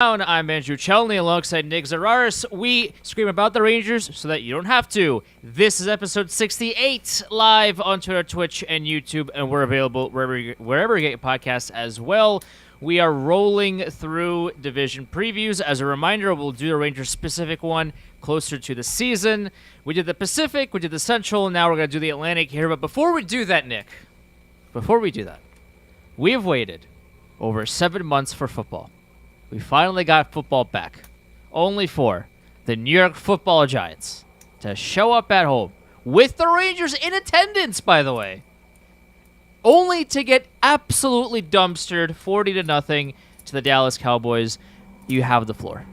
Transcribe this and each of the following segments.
I'm Andrew Chelney alongside Nick Zararis. We scream about the Rangers so that you don't have to. This is episode 68, live on Twitter, Twitch, and YouTube, and we're available wherever you get your podcasts as well. We are rolling through division previews. As a reminder, we'll do the Rangers-specific one closer to the season. We did the Pacific, we did the Central, now we're going to do the Atlantic here. But before we do that, Nick, we have waited over 7 months for football. We finally got football back, only for the New York Football Giants to show up at home with the Rangers in attendance, by the way, only to get absolutely dumpstered 40-0 to the Dallas Cowboys. You have the floor.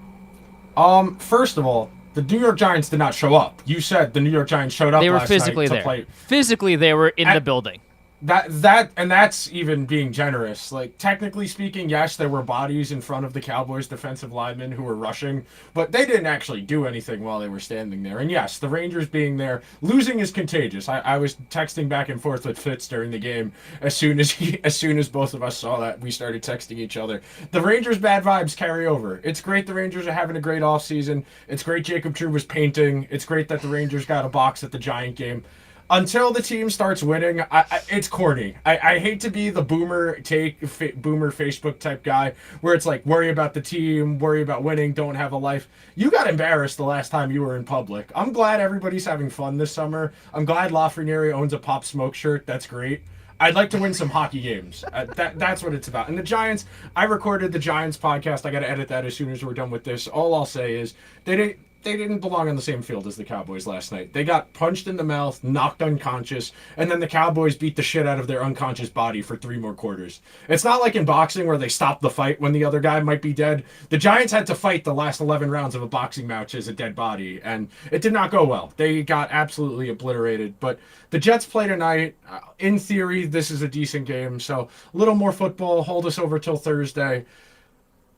First of all, the New York Giants did not show up. You said the New York Giants showed up. They were last physically night there. to play. Physically, they were in the building. That's even being generous. Like, technically speaking, yes, there were bodies in front of the Cowboys defensive linemen who were rushing, but they didn't actually do anything while they were standing there. And yes, the Rangers being there, losing is contagious. I was texting back and forth with Fitz during the game. As soon as both of us saw that, we started texting each other. The Rangers' bad vibes carry over. It's great the Rangers are having a great offseason. It's great Jacob True was painting. It's great that the Rangers got a box at the Giant game. Until the team starts winning, it's corny. I hate to be the boomer Facebook type guy where it's like, worry about the team, worry about winning, don't have a life. You got embarrassed the last time you were in public. I'm glad everybody's having fun this summer. I'm glad Lafreniere owns a Pop Smoke shirt. That's great. I'd like to win some hockey games. That's what it's about. And the Giants, I recorded the Giants podcast. I got to edit that as soon as we're done with this. All I'll say is they didn't belong on the same field as the Cowboys last night. They got punched in the mouth, knocked unconscious, and then the Cowboys beat the shit out of their unconscious body for 3 more quarters. It's not like in boxing where they stop the fight when the other guy might be dead. The Giants had to fight the last 11 rounds of a boxing match as a dead body, and it did not go well. They got absolutely obliterated. But the Jets play tonight. In theory, this is a decent game, so a little more football, hold us over till Thursday.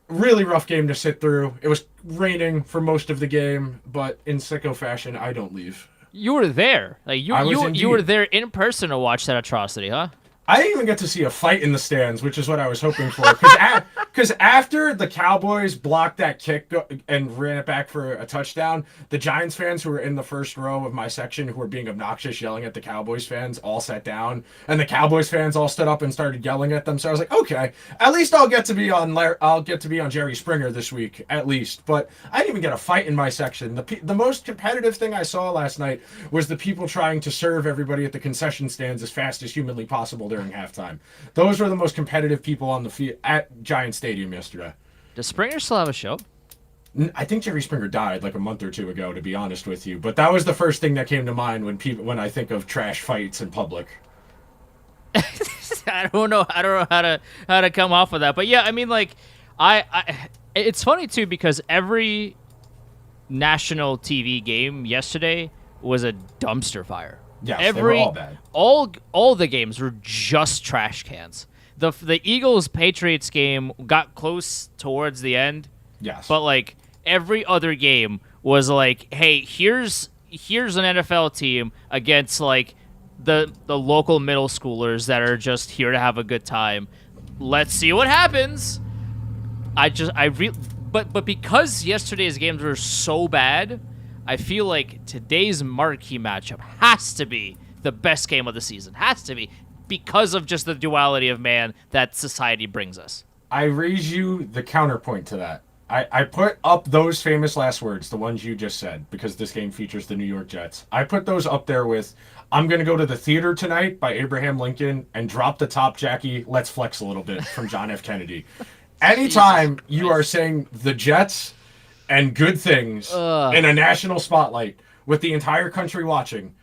Really rough game to sit through. It was raining for most of the game, but in sicko fashion, I don't leave. You were there. You were there in person to watch that atrocity, huh? I didn't even get to see a fight in the stands, which is what I was hoping for. Because after the Cowboys blocked that kick and ran it back for a touchdown, the Giants fans who were in the first row of my section who were being obnoxious, yelling at the Cowboys fans, all sat down. And the Cowboys fans all stood up and started yelling at them. So I was like, okay, at least I'll get to be on Jerry Springer this week, at least. But I didn't even get a fight in my section. The most competitive thing I saw last night was the people trying to serve everybody at the concession stands as fast as humanly possible during halftime. Those were the most competitive people on the field at Giant Stadium yesterday. Does Springer still have a show? I think Jerry Springer died like a month or two ago, to be honest with you. But that was the first thing that came to mind when I think of trash fights in public. I don't know how to come off of that. But yeah, I mean, like, it's funny too because every national TV game yesterday was a dumpster fire. Yes, they were all bad. All the games were just trash cans. The Eagles-Patriots game got close towards the end. Yes. But like every other game was like, hey, here's an NFL team against like the local middle schoolers that are just here to have a good time. Let's see what happens. But because yesterday's games were so bad, I feel like today's marquee matchup has to be the best game of the season. Has to be because of just the duality of man that society brings us. I raise you the counterpoint to that. I put up those famous last words, the ones you just said, because this game features the New York Jets. I put those up there with, I'm going to go to the theater tonight by Abraham Lincoln and drop the top, Jackie, let's flex a little bit from John F. Kennedy. Anytime you are saying the Jets and good things in a national spotlight with the entire country watching.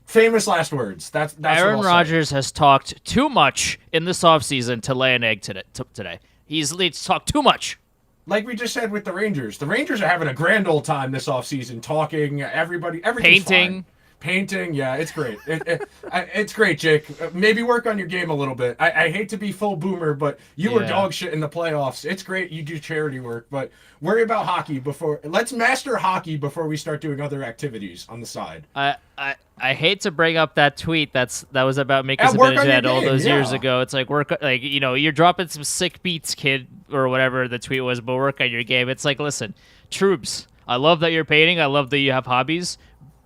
Famous last words. That's Aaron Rodgers has talked too much in this offseason to lay an egg today. He's talked too much. Like we just said with the Rangers. The Rangers are having a grand old time this offseason talking. Everything's painting. Fine. Painting, yeah, it's great. It's great, Jake. Maybe work on your game a little bit. I hate to be full boomer, but you were dog shit in the playoffs. It's great you do charity work, but worry about hockey before. Let's master hockey before we start doing other activities on the side. I hate to bring up that tweet that was about Mika Zibanejad all those years ago. It's like you're dropping some sick beats, kid, or whatever the tweet was, but work on your game. It's like, listen, troops, I love that you're painting. I love that you have hobbies.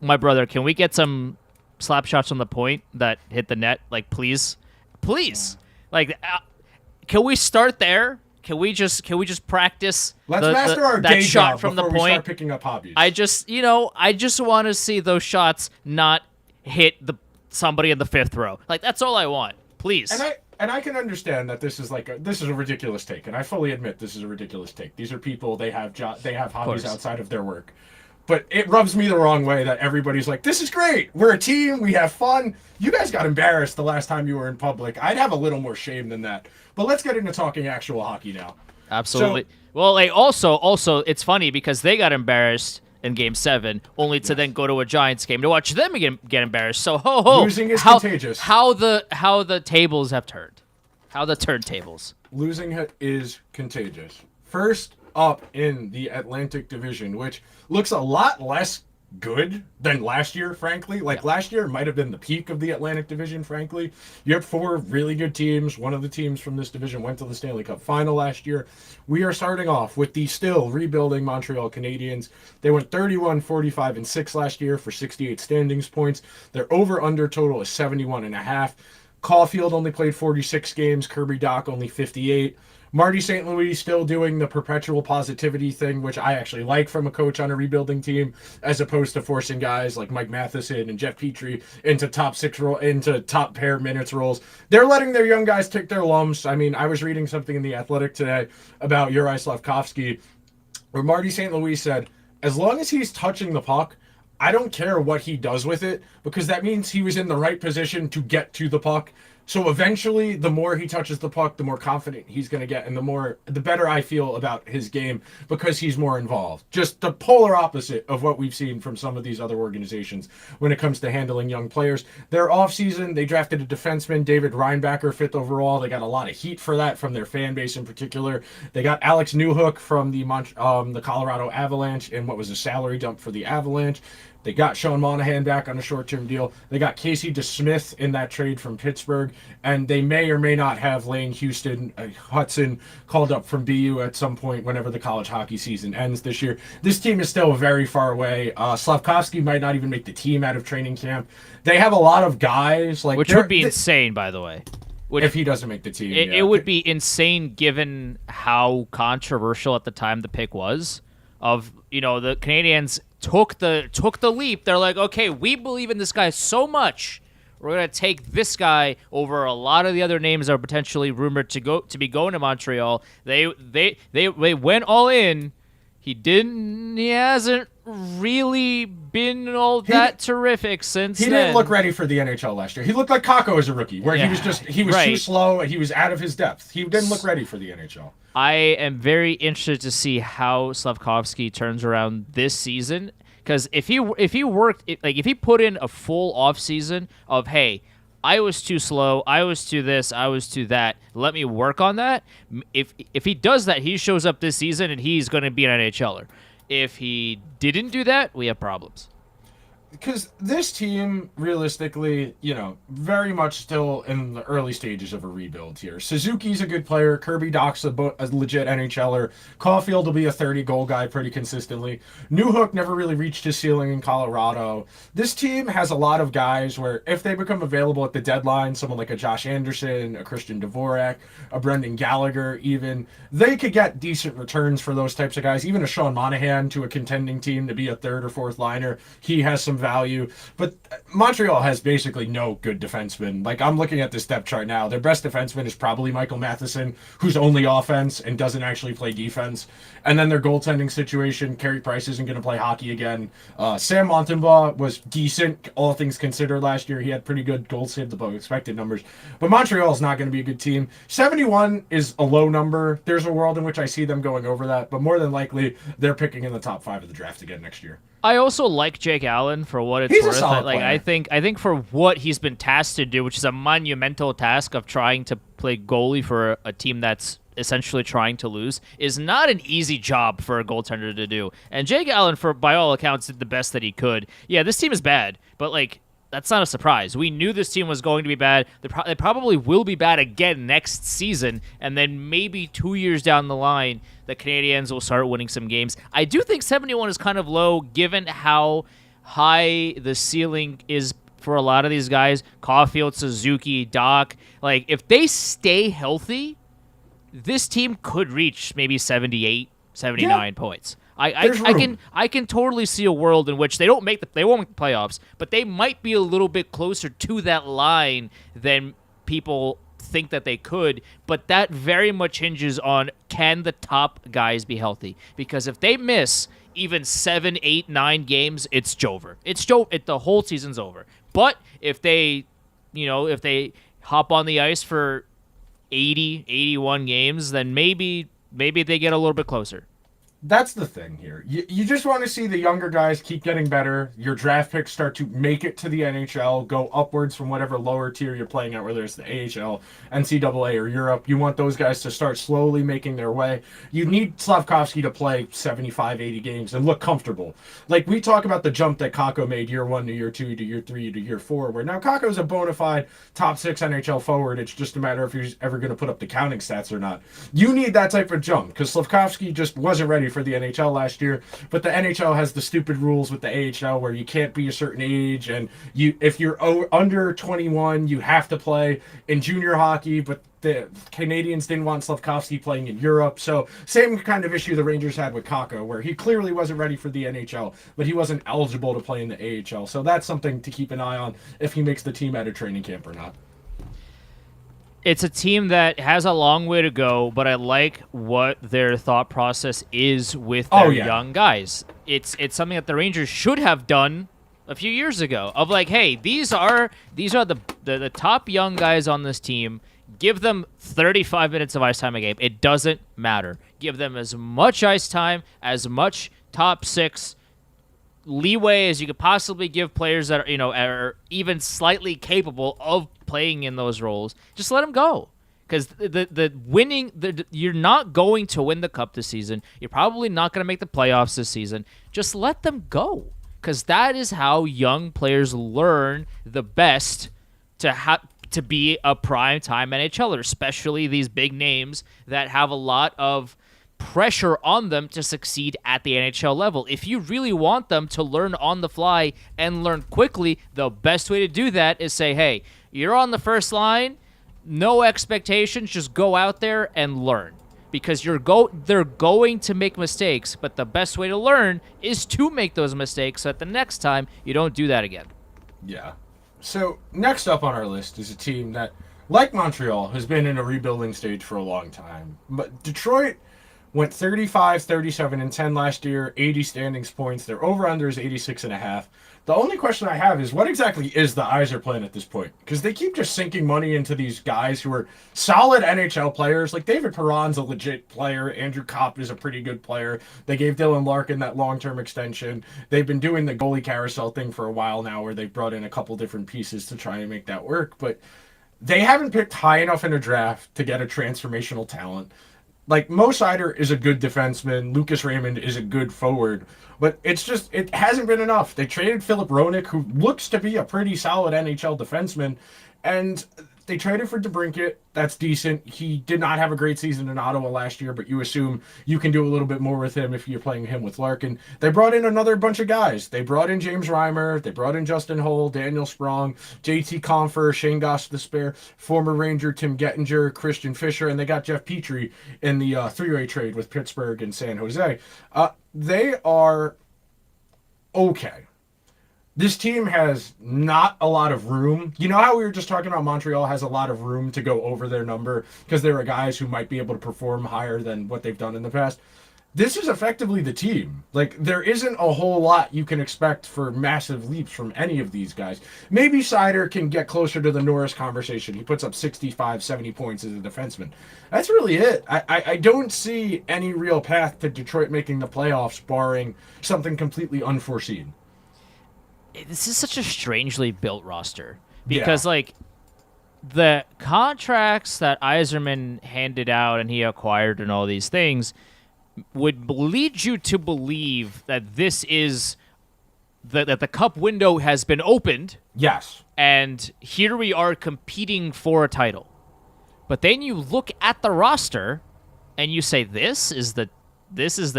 My brother, can we get some slap shots on the point that hit the net? Like, please. Like, can we start there? Can we just practice? Let's master our day shot job from the before we point. Start picking up hobbies. I just want to see those shots not hit somebody in the fifth row. Like, that's all I want. Please. And I can understand that this is a ridiculous take, and I fully admit this is a ridiculous take. These are people, they have hobbies outside of their work. But it rubs me the wrong way that everybody's like, this is great. We're a team. We have fun. You guys got embarrassed the last time you were in public. I'd have a little more shame than that. But let's get into talking actual hockey now. Absolutely. Also, it's funny because they got embarrassed in Game 7, only to then go to a Giants game to watch them get embarrassed. So, losing is contagious. How the tables have turned. How the turntables. Losing is contagious. First up in the Atlantic Division, which looks a lot less good than last year, frankly. Last year might have been the peak of the Atlantic Division, frankly. You have 4 really good teams. One of the teams from this division went to the Stanley Cup final last year. We are starting off with the still rebuilding Montreal Canadiens. They went 31-45-6 last year for 68 standings points. Their over-under total is 71.5. Caulfield only played 46 games. Kirby Dach only 58. Marty St. Louis still doing the perpetual positivity thing, which I actually like from a coach on a rebuilding team, as opposed to forcing guys like Mike Matheson and Jeff Petrie into top pair minutes roles. They're letting their young guys take their lumps. I mean, I was reading something in The Athletic today about Juraj Slafkovsky, where Marty St. Louis said, as long as he's touching the puck, I don't care what he does with it, because that means he was in the right position to get to the puck. So eventually, the more he touches the puck, the more confident he's going to get, and the better I feel about his game because he's more involved. Just the polar opposite of what we've seen from some of these other organizations when it comes to handling young players. Their offseason, they drafted a defenseman, David Reinbacher, 5th overall. They got a lot of heat for that from their fan base in particular. They got Alex Newhook from the Colorado Avalanche in what was a salary dump for the Avalanche. They got Sean Monahan back on a short-term deal. They got Casey DeSmith in that trade from Pittsburgh. And they may or may not have Lane Hudson called up from BU at some point whenever the college hockey season ends this year. This team is still very far away. Slafkovsky might not even make the team out of training camp. They have a lot of guys. Which would be insane, by the way. If he doesn't make the team. It would be insane given how controversial at the time the pick was. The Canadians took the leap. They're like, okay, we believe in this guy so much, we're gonna take this guy over a lot of the other names that are potentially rumored to be going to Montreal. They went all in. He hasn't really been all that terrific since then. He didn't look ready for the NHL last year. He looked like Kakko as a rookie, where he was too slow, he was out of his depth. He didn't look ready for the NHL. I am very interested to see how Slafkovsky turns around this season, because if he put in a full off season of, hey, I was too slow, I was too this, I was too that, let me work on that. If he does that, he shows up this season and he's going to be an NHLer. If he didn't do that, we have problems. Because this team, realistically, very much still in the early stages of a rebuild here. Suzuki's a good player. Kirby Dach's a legit NHLer. Caulfield will be a 30-goal guy pretty consistently. Newhook never really reached his ceiling in Colorado. This team has a lot of guys where if they become available at the deadline, someone like a Josh Anderson, a Christian Dvorak, a Brendan Gallagher even, they could get decent returns for those types of guys. Even a Sean Monahan to a contending team to be a 3rd or 4th liner. He has some value, but Montreal has basically no good defensemen. Like, I'm looking at this depth chart now. Their best defenseman is probably Michael Matheson, who's only offense and doesn't actually play defense. And then their goaltending situation, Carey Price isn't going to play hockey again. Sam Montembeault was decent, all things considered, last year. He had pretty good goals saved above expected numbers. But Montreal is not going to be a good team. 71 is a low number. There's a world in which I see them going over that, but more than likely, they're picking in the top 5 of the draft again next year. I also like Jake Allen for what it's He's a worth. solid Like player. I think for what he's been tasked to do, which is a monumental task of trying to play goalie for a team that's essentially trying to lose, is not an easy job for a goaltender to do. And Jake Allen, for by all accounts, did the best that he could. Yeah, this team is bad, but like that's not a surprise. We knew this team was going to be bad. They probably will be bad again next season, and then maybe 2 years down the line, the Canadiens will start winning some games. I do think 71 is kind of low, given how high the ceiling is for a lot of these guys. Caulfield, Suzuki, Doc. Like, if they stay healthy, this team could reach maybe 78, 79 points. I can totally see a world in which they won't make the playoffs, but they might be a little bit closer to that line than people think that they could. But that very much hinges on, can the top guys be healthy? Because if they miss even 7, 8, 9 games, it's over. The whole season's over. But if they hop on the ice for 80, 81 games, then maybe they get a little bit closer. That's the thing here. You just want to see the younger guys keep getting better. Your draft picks start to make it to the NHL, go upwards from whatever lower tier you're playing at, whether it's the AHL, NCAA, or Europe. You want those guys to start slowly making their way. You need Slavkovsky to play 75, 80 games and look comfortable. Like, we talk about the jump that Kakko made year 1 to year 2 to year 3 to year 4, where now Kakko's a bona fide top 6 NHL forward. It's just a matter of if he's ever going to put up the counting stats or not. You need that type of jump, because Slavkovsky just wasn't ready for the NHL last year, but the NHL has the stupid rules with the AHL where you can't be a certain age, and if you're under 21, you have to play in junior hockey, but the Canadians didn't want Slavkovsky playing in Europe. So same kind of issue the Rangers had with Kakko, where he clearly wasn't ready for the NHL, but he wasn't eligible to play in the AHL. So that's something to keep an eye on if he makes the team out of training camp or not. It's a team that has a long way to go, but I like what their thought process is with their young guys. It's something that the Rangers should have done a few years ago. Of like, hey, these are the top young guys on this team. Give them 35 minutes of ice time a game. It doesn't matter. Give them as much ice time, as much top 6 leeway as you could possibly give players that are even slightly capable of playing in those roles. Just let them go, because you're not going to win the cup this season. You're probably not going to make the playoffs this season. Just let them go, because that is how young players learn the best to be a prime time NHLer, especially these big names that have a lot of pressure on them to succeed at the NHL level. If you really want them to learn on the fly and learn quickly, the best way to do that is say, hey, you're on the first line, no expectations, just go out there and learn. Because they're going to make mistakes, but the best way to learn is to make those mistakes so that the next time you don't do that again. Yeah. So next up on our list is a team that, like Montreal, has been in a rebuilding stage for a long time. But Detroit went 35, 37, and 10 last year, 80 standings points. Their over-under is 86.5. The only question I have is, what exactly is the Yzer plan at this point? Because they keep just sinking money into these guys who are solid NHL players. Like, David Perron's a legit player. Andrew Kopp is a pretty good player. They gave Dylan Larkin that long-term extension. They've been doing the goalie carousel thing for a while now, where they've brought in a couple different pieces to try and make that work. But they haven't picked high enough in a draft to get a transformational talent. Like, Mo Seider is a good defenseman. Lucas Raymond is a good forward. But it hasn't been enough. They traded Philip Roenick, who looks to be a pretty solid NHL defenseman. And they traded for DeBrincat. That's decent. He did not have a great season in Ottawa last year, but you assume you can do a little bit more with him if you're playing him with Larkin. They brought in another bunch of guys. They brought in James Reimer. They brought in Justin Hull, Daniel Sprong, JT Compher, Shane Goss-Despair, former Ranger Tim Gettinger, Christian Fisher, and they got Jeff Petrie in the three-way trade with Pittsburgh and San Jose. They are okay. This team has not a lot of room. You know how we were just talking about Montreal has a lot of room to go over their number because there are guys who might be able to perform higher than what they've done in the past? this is effectively the team. Like, there isn't a whole lot you can expect for massive leaps from any of these guys. Maybe Seider can get closer to the Norris conversation. He puts up 65, 70 points as a defenseman. That's really it. I don't see any real path to Detroit making the playoffs, barring something completely unforeseen. This is such a strangely built roster because, like, the contracts that Yzerman handed out and he acquired and all these things would lead you to believe that this is that the cup window has been opened. Yes. And here we are competing for a title. But then you look at the roster and you say, this is the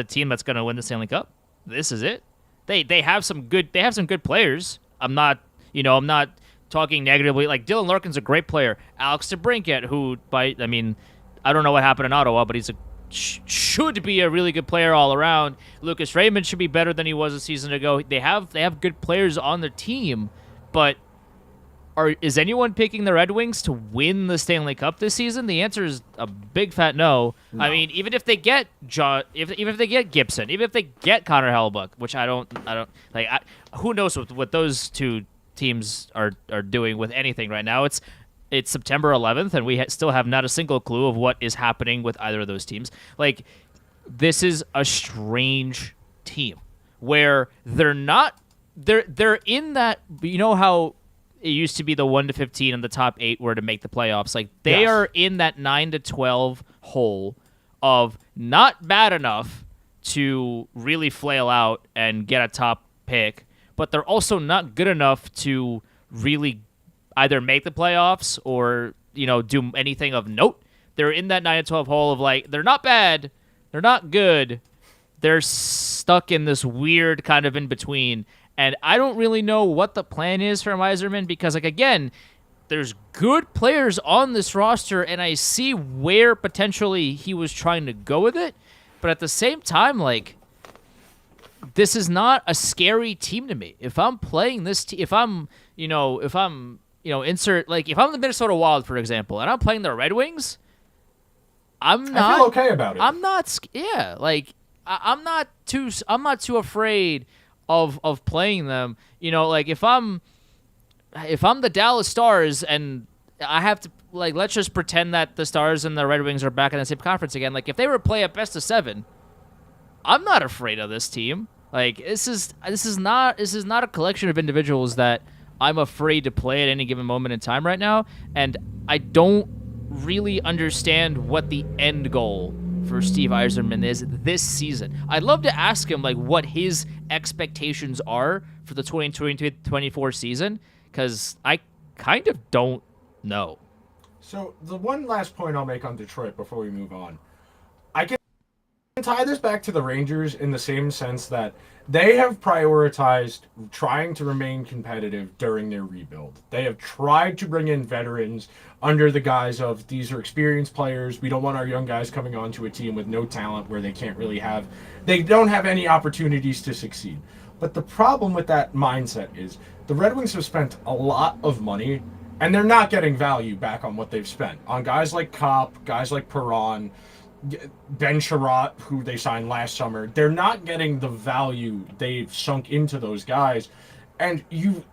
team that's going to win the Stanley Cup. This is it. They have some good players. I'm not talking negatively. Like, Dylan Larkin's a great player. Alex DeBrincat, who I don't know what happened in Ottawa, but he's should be a really good player all around. Lucas Raymond should be better than he was a season ago. They have good players on the team, but is anyone picking the Red Wings to win the Stanley Cup this season? The answer is a big fat no. I mean, even if they get even if they get Gibson, even if they get Connor Hellebuyck, which I don't like. Who knows what those two teams are doing with anything right now? It's September 11th, and we still have not a single clue of what is happening with either of those teams. Like, this is a strange team where they're in that, you know how it used to be the 1 to 15 and the top 8 were to make the playoffs. Like, they are in that 9 to 12 hole of not bad enough to really flail out and get a top pick, but they're also not good enough to really either make the playoffs or, do anything of note. They're in that 9 to 12 hole of, like, they're not bad, they're not good, they're stuck in this weird kind of in between. And I don't really know what the plan is for Yzerman because, like, again, there's good players on this roster, and I see where potentially he was trying to go with it. But at the same time, like, this is not a scary team to me. If I'm playing this team, if I'm the Minnesota Wild, for example, and I'm playing the Red Wings, I feel okay about it. I'm not too afraid of playing them. Like, if I'm the Dallas Stars and I have to, like, let's just pretend that the Stars and the Red Wings are back in the same conference again. Like, if they were to play a best of 7, I'm not afraid of this team. Like, this is not a collection of individuals that I'm afraid to play at any given moment in time right now, and I don't really understand what the end goal for Steve Yzerman is this season. I'd love to ask him, like, what his expectations are for the 2023-24 season, because I kind of don't know. So the one last point I'll make on Detroit before we move on, I can tie this back to the Rangers in the same sense that they have prioritized trying to remain competitive during their rebuild. They have tried to bring in veterans under the guise of, these are experienced players. We don't want our young guys coming onto a team with no talent where they don't have any opportunities to succeed. But the problem with that mindset is the Red Wings have spent a lot of money, and they're not getting value back on what they've spent on guys like Kopp, guys like Perron, Ben Sherratt, who they signed last summer. They're not getting the value they've sunk into those guys, and you've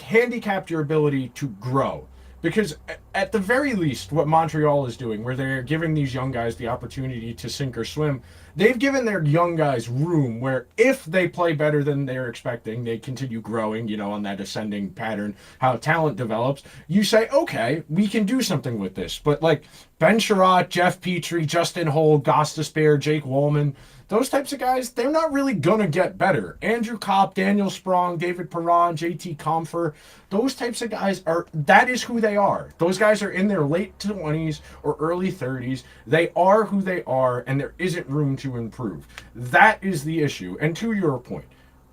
handicapped your ability to grow. Because at the very least, what Montreal is doing, where they're giving these young guys the opportunity to sink or swim, they've given their young guys room where if they play better than they're expecting, they continue growing, on that ascending pattern, how talent develops. You say, okay, we can do something with this. But like Ben Sherratt, Jeff Petrie, Justin Holl, Gostisbehere, Jake Wallman, those types of guys, they're not really going to get better. Andrew Kopp, Daniel Sprong, David Perron, JT Compher, those types of guys that is who they are. Those guys are in their late 20s or early 30s. They are who they are, and there isn't room to improve. That is the issue. And to your point,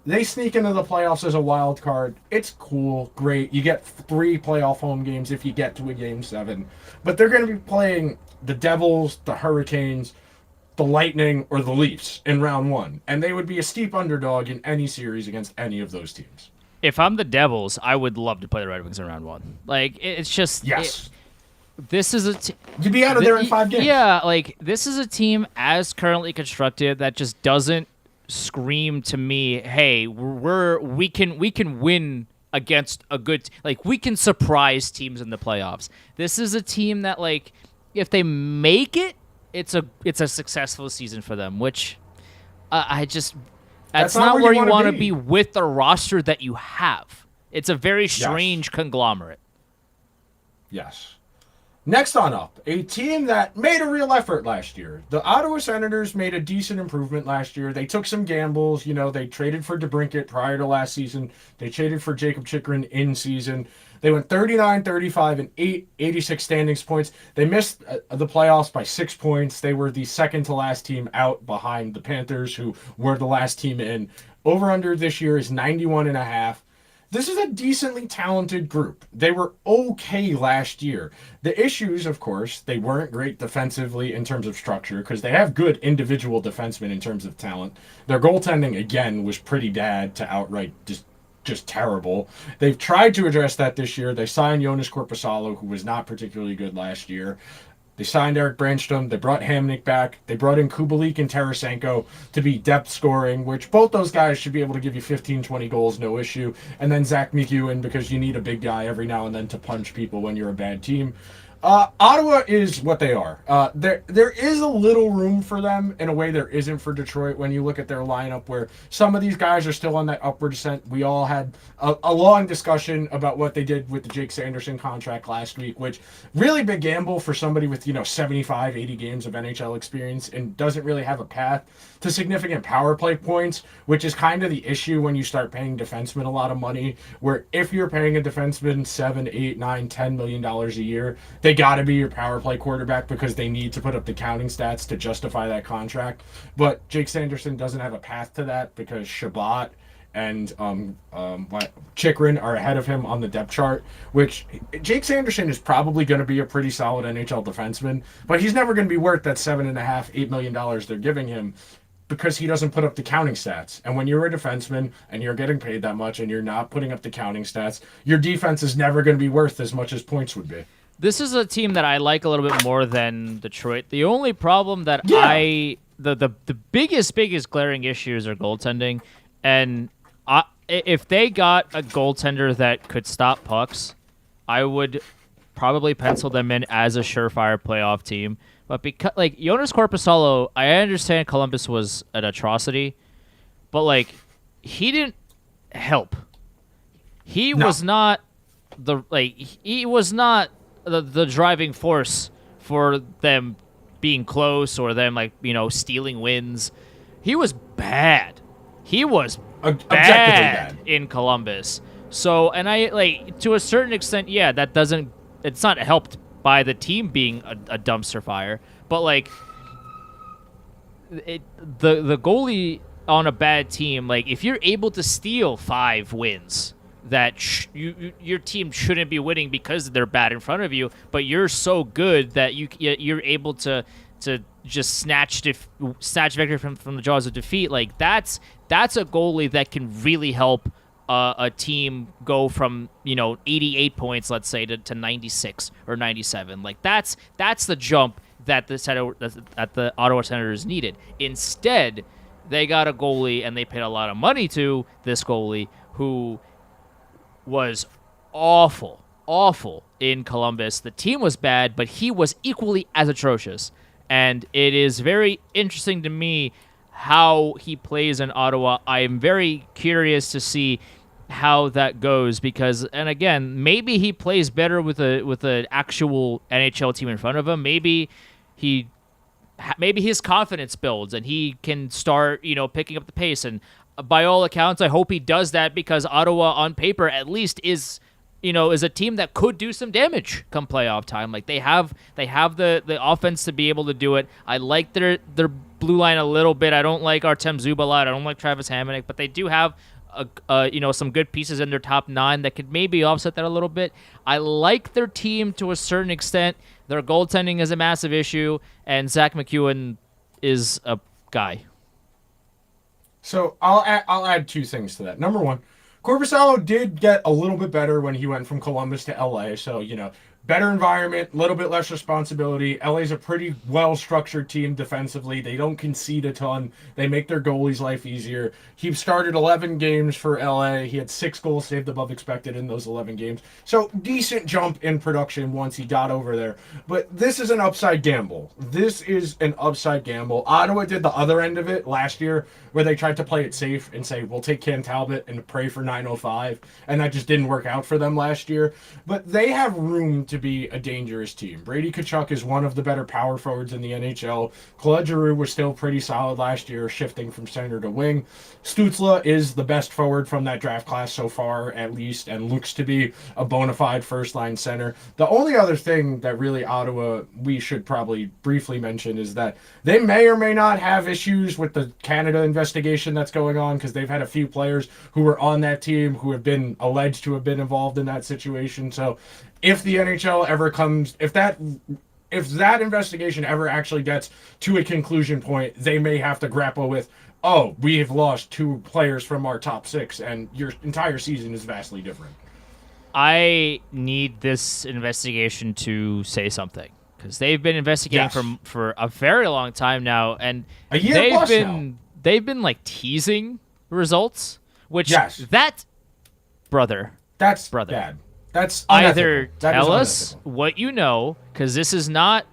they sneak into the playoffs as a wild card. It's cool, great. You get 3 playoff home games if you get to a Game 7. But they're going to be playing the Devils, the Hurricanes, the Lightning, or the Leafs in round 1. And they would be a steep underdog in any series against any of those teams. If I'm the Devils, I would love to play the Red Wings in round 1. Like, it's just... Yes. this is You'd be out of there in 5 games. Yeah, like this is a team as currently constructed that just doesn't scream to me, "Hey, we can win against a good like we can surprise teams in the playoffs." This is a team that like if they make it, it's a successful season for them, which I just that's not where you want to be with the roster that you have. It's a very strange conglomerate. Yes. Next on up, a team that made a real effort last year. The Ottawa Senators made a decent improvement last year. They took some gambles. You know, they traded for DeBrincat prior to last season. They traded for Jacob Chychrun in season. They went 39, 35, and 86 standings points. They missed the playoffs by 6 points. They were the second to last team out behind the Panthers, who were the last team in. Over-under this year is 91.5. This is a decently talented group. They were okay last year. The issues, of course, they weren't great defensively in terms of structure because they have good individual defensemen in terms of talent. Their goaltending, again, was pretty bad to outright just terrible. They've tried to address that this year. They signed Jonas Korpisalo, who was not particularly good last year. They signed Eric Brandstrom. They brought Hamnick back. They brought in Kubalik and Tarasenko to be depth scoring, which both those guys should be able to give you 15, 20 goals, no issue. And then Zach McEwen, because you need a big guy every now and then to punch people when you're a bad team. Ottawa is what they are. There is a little room for them in a way there isn't for Detroit when you look at their lineup where some of these guys are still on that upward descent. We all had a long discussion about what they did with the Jake Sanderson contract last week, which really big gamble for somebody with, 75, 80 games of NHL experience and doesn't really have a path to significant power play points, which is kind of the issue when you start paying defensemen a lot of money, where if you're paying a defenseman $7, $8, $9, $10 million a year, they got to be your power play quarterback because they need to put up the counting stats to justify that contract. But Jake Sanderson doesn't have a path to that because Shabbat and Chychrun are ahead of him on the depth chart, which Jake Sanderson is probably going to be a pretty solid NHL defenseman, but he's never going to be worth that $7.5, $8 million they're giving him because he doesn't put up the counting stats. And when you're a defenseman and you're getting paid that much and you're not putting up the counting stats, your defense is never going to be worth as much as points would be. This is a team that I like a little bit more than Detroit. The only problem that the biggest glaring issues are goaltending, and if they got a goaltender that could stop pucks, I would probably pencil them in as a surefire playoff team. But because Jonas Korpisalo, I understand Columbus was an atrocity, but he didn't help. He was not the driving force for them being close or them stealing wins. He was bad. He was bad in Columbus. So, and I to a certain extent, yeah, it's not helped by the team being a dumpster fire, but the goalie on a bad team, if you're able to steal 5 wins that your team shouldn't be winning because they're bad in front of you, but you're so good that you're able to just snatch victory from the jaws of defeat. That's a goalie that can really help a team go from 88 points, let's say, to 96 or 97. That's the jump that the Ottawa Senators needed. Instead, they got a goalie and they paid a lot of money to this goalie who was awful in Columbus. The team was bad, but he was equally as atrocious. And it is very interesting to me how he plays in Ottawa. I am very curious to see how that goes because, and again, maybe he plays better with an actual NHL team in front of him. Maybe his confidence builds and he can start, picking up the pace. And by all accounts, I hope he does that because Ottawa, on paper, at least is a team that could do some damage come playoff time. They have the offense to be able to do it. I like their blue line a little bit. I don't like Artem Zub a lot. I don't like Travis Hamonic, but they do have some good pieces in their top 9 that could maybe offset that a little bit. I like their team to a certain extent. Their goaltending is a massive issue, and Zach McEwen is a guy. So I'll add 2 things to that. Number one, Korpisalo did get a little bit better when he went from Columbus to LA. So, better environment, a little bit less responsibility. LA's a pretty well-structured team defensively. They don't concede a ton. They make their goalie's life easier. He started 11 games for LA. He had 6 goals saved above expected in those 11 games. So decent jump in production once he got over there. But this is an upside gamble. This is an upside gamble. Ottawa did the other end of it last year where they tried to play it safe and say, we'll take Cam Talbot and pray for 905. And that just didn't work out for them last year. But they have room to be a dangerous team. Brady Tkachuk is one of the better power forwards in the NHL. Claude Giroux was still pretty solid last year, shifting from center to wing. Stützle is the best forward from that draft class so far, at least, and looks to be a bona fide first-line center. The only other thing that really Ottawa we should probably briefly mention is that they may or may not have issues with the Canada investigation that's going on, because they've had a few players who were on that team who have been alleged to have been involved in that situation. So if the NHL ever comes, if that investigation ever actually gets to a conclusion point, they may have to grapple with, oh, we have lost 2 players from our top 6, and your entire season is vastly different. I need this investigation to say something, because they've been investigating for a very long time now, and a year plus now. They've been like teasing results, which that's brother. Bad. That's either unethical. That tell is us unethical. what you know, because this is not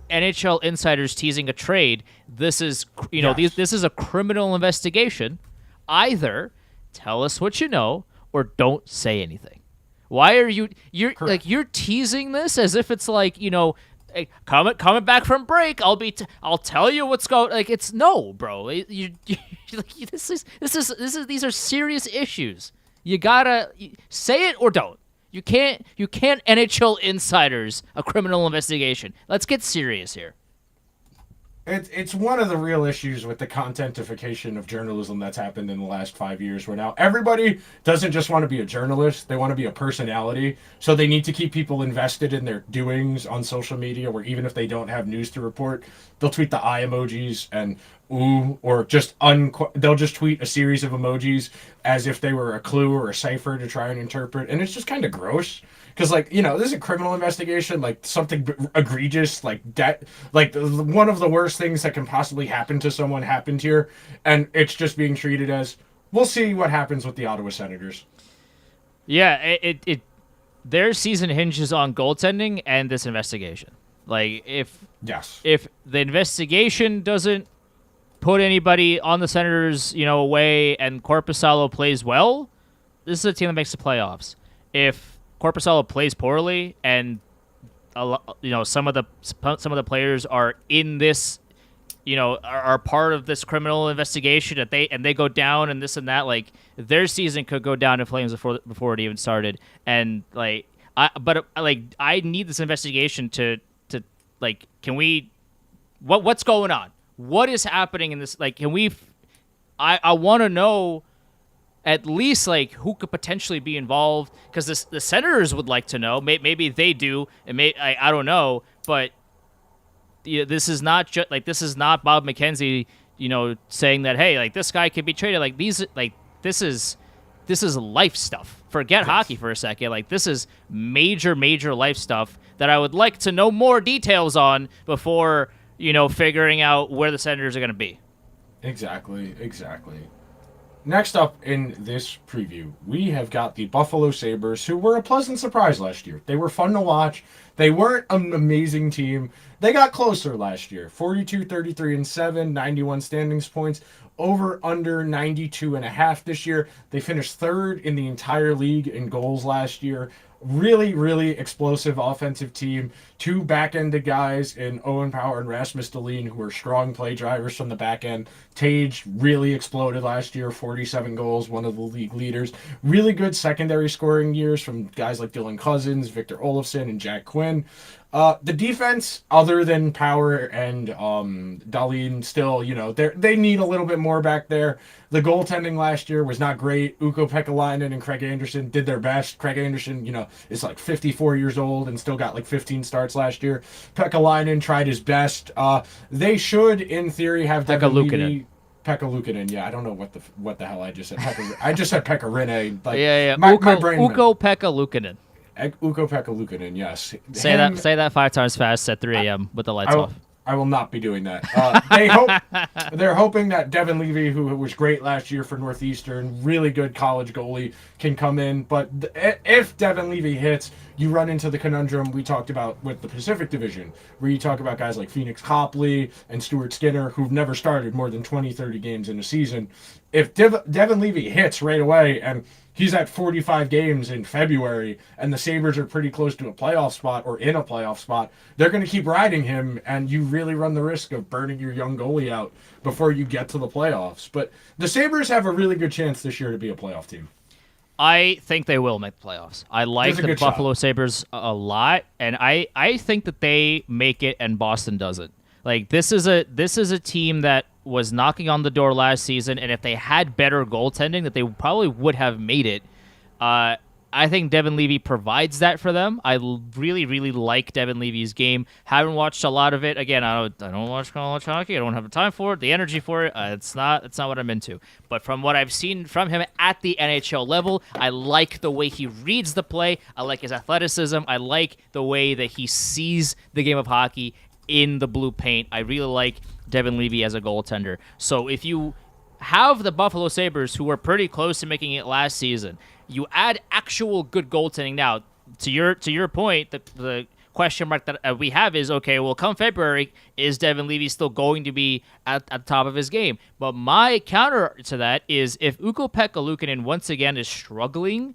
NHL insiders teasing a trade. This is this is a criminal investigation. Either tell us what you know or don't say anything. Why are you're Correct. like you're teasing this as if it's like, hey, coming back from break, I'll tell you what's going. Like, it's no, bro. You like, these are serious issues. You gotta say it or don't. You can't NHL insiders a criminal investigation. Let's get serious here. It's one of the real issues with the contentification of journalism that's happened in the last 5 years, where now everybody doesn't just want to be a journalist, they want to be a personality. So they need to keep people invested in their doings on social media, where even if they don't have news to report, they'll tweet the eye emojis and ooh, or they'll just tweet a series of emojis as if they were a clue or a cipher to try and interpret. And it's just kind of gross. Because, this is a criminal investigation, something egregious, one of the worst things that can possibly happen to someone happened here, and it's just being treated as, we'll see what happens with the Ottawa Senators. Yeah, their season hinges on goaltending and this investigation. Like, if the investigation doesn't put anybody on the Senators, away, and Korpisalo plays well, this is a team that makes the playoffs. If Korpisalo plays poorly, and some of the players are in this, are part of this criminal investigation that they go down and this and that, like, their season could go down in flames before it even started. And I need this investigation to can we, what's going on? What is happening in this? Like, can we? I want to know. At least, who could potentially be involved, because the Senators would like to know. Maybe they do, and I don't know. But this is not this is not Bob McKenzie, saying that, hey, this guy could be traded. This is life stuff. Forget hockey for a second. This is major life stuff that I would like to know more details on before figuring out where the Senators are going to be. Exactly. Next up in this preview, we have got the Buffalo Sabres, who were a pleasant surprise last year. They were fun to watch. They weren't an amazing team. They got closer last year. 42, 33, and 7, 91 standings points. Over under 92.5 this year. They finished third in the entire league in goals last year. Really explosive offensive team. 2 back-ended guys in Owen Power and Rasmus Dahlin, who are strong play drivers from the back end. Tage really exploded last year, 47 goals, one of the league leaders. Really good secondary scoring years from guys like Dylan Cousins, Victor Olofsson, and Jack Quinn. The defense, other than Power and Dahlin, still, they need a little bit more back there. The goaltending last year was not great. Ukko Pekalainen and Craig Anderson did their best. Craig Anderson, is 54 years old and still got 15 starts last year. Pekalainen tried his best. They should, in theory, have Pekka Luukkonen, yeah, I don't know what the hell I just said. I just said Pekka Rinne. Yeah. My Ukko brain. Pekka Luukkonen. Ukko-Pekka Luukkonen, yes. Say that 5 times fast at 3 a.m. with the lights off. I will not be doing that. They're hoping that Devin Levy, who was great last year for Northeastern, really good college goalie, can come in. But if Devin Levy hits, you run into the conundrum we talked about with the Pacific Division, where you talk about guys like Phoenix Copley and Stuart Skinner, who've never started more than 20, 30 games in a season. If Devin Levy hits right away and he's at 45 games in February, and the Sabres are pretty close to a playoff spot or in a playoff spot, they're going to keep riding him, and you really run the risk of burning your young goalie out before you get to the playoffs. But the Sabres have a really good chance this year to be a playoff team. I think they will make the playoffs. I like the Buffalo Sabres a lot, and I think that they make it and Boston doesn't. Like, this is a team that was knocking on the door last season, and if they had better goaltending, that they probably would have made it. I think Devin Levy provides that for them. I really, really like Devin Levy's game. Haven't watched a lot of it. Again, I don't watch college hockey. I don't have the time for it, the energy for it. It's not what I'm into. But from what I've seen from him at the NHL level, I like the way he reads the play. I like his athleticism. I like the way that he sees the game of hockey in the blue paint. I really like Devin Levy as a goaltender. So if you have the Buffalo Sabres, who were pretty close to making it last season, you add actual good goaltending. Now, to your point, the question mark that we have is, okay, well, come February, is Devin Levy still going to be at the top of his game? But my counter to that is, if Ukko-Pekka Luukkonen once again is struggling,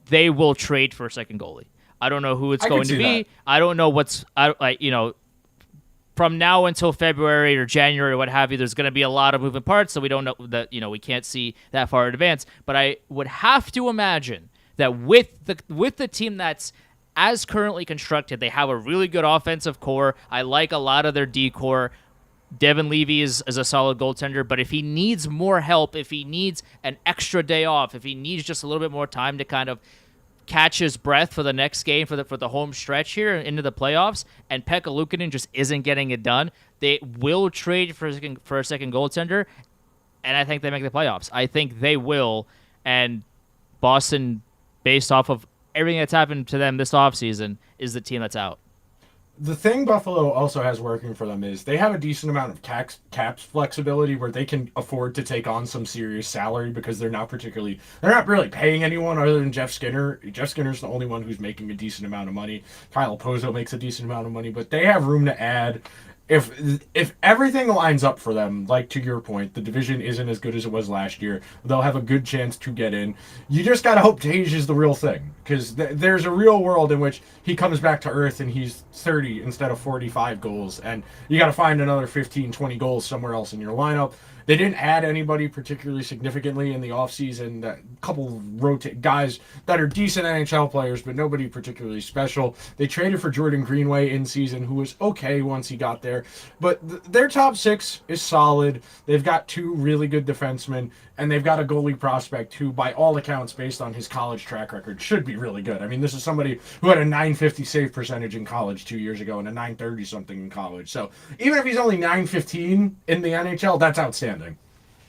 they will trade for a second goalie. I don't know who it's going to be. I don't know from now until February or January or what have you, there's going to be a lot of moving parts, so we don't know that, we can't see that far in advance. But I would have to imagine that with the team that's as currently constructed, they have a really good offensive core. I like a lot of their D core. Devin Levy is a solid goaltender, but if he needs more help, if he needs an extra day off, if he needs just a little bit more time to kind of catch his breath for the next game, for the home stretch here into the playoffs, and Pekka Luukkonen just isn't getting it done, they will trade for a second goaltender, and I think they make the playoffs. I think they will, and Boston, based off of everything that's happened to them this offseason, is the team that's out. The thing Buffalo also has working for them is they have a decent amount of cap flexibility where they can afford to take on some serious salary because they're not really paying anyone other than Jeff Skinner. Jeff Skinner's the only one who's making a decent amount of money. Kyle Pozo makes a decent amount of money, but they have room to add. If everything lines up for them, like to your point, the division isn't as good as it was last year. They'll have a good chance to get in. You just got to hope Tage is the real thing, because there's a real world in which he comes back to earth and he's 30 instead of 45 goals, and you got to find another 15, 20 goals somewhere else in your lineup. They didn't add anybody particularly significantly in the offseason. A couple guys that are decent NHL players, but nobody particularly special. They traded for Jordan Greenway in season, who was okay once he got there. But their top six is solid. They've got two really good defensemen, and they've got a goalie prospect who, by all accounts, based on his college track record, should be really good. I mean, this is somebody who had a .950 save percentage in college 2 years ago and a .930 something in college. So even if he's only .915 in the NHL, that's outstanding.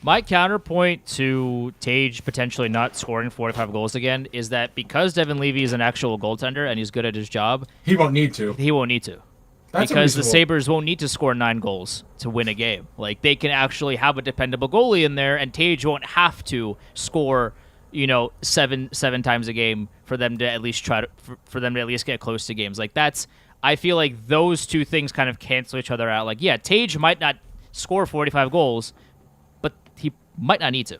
My counterpoint to Tage potentially not scoring 45 goals again is that because Devin Levy is an actual goaltender and he's good at his job, he won't need to. Because the Sabres won't need to score 9 goals to win a game. Like, they can actually have a dependable goalie in there, and Tage won't have to score, seven times a game for them to at least for them to at least get close to games. Like, I feel like those two things kind of cancel each other out. Like, yeah, Tage might not score 45 goals, but he might not need to.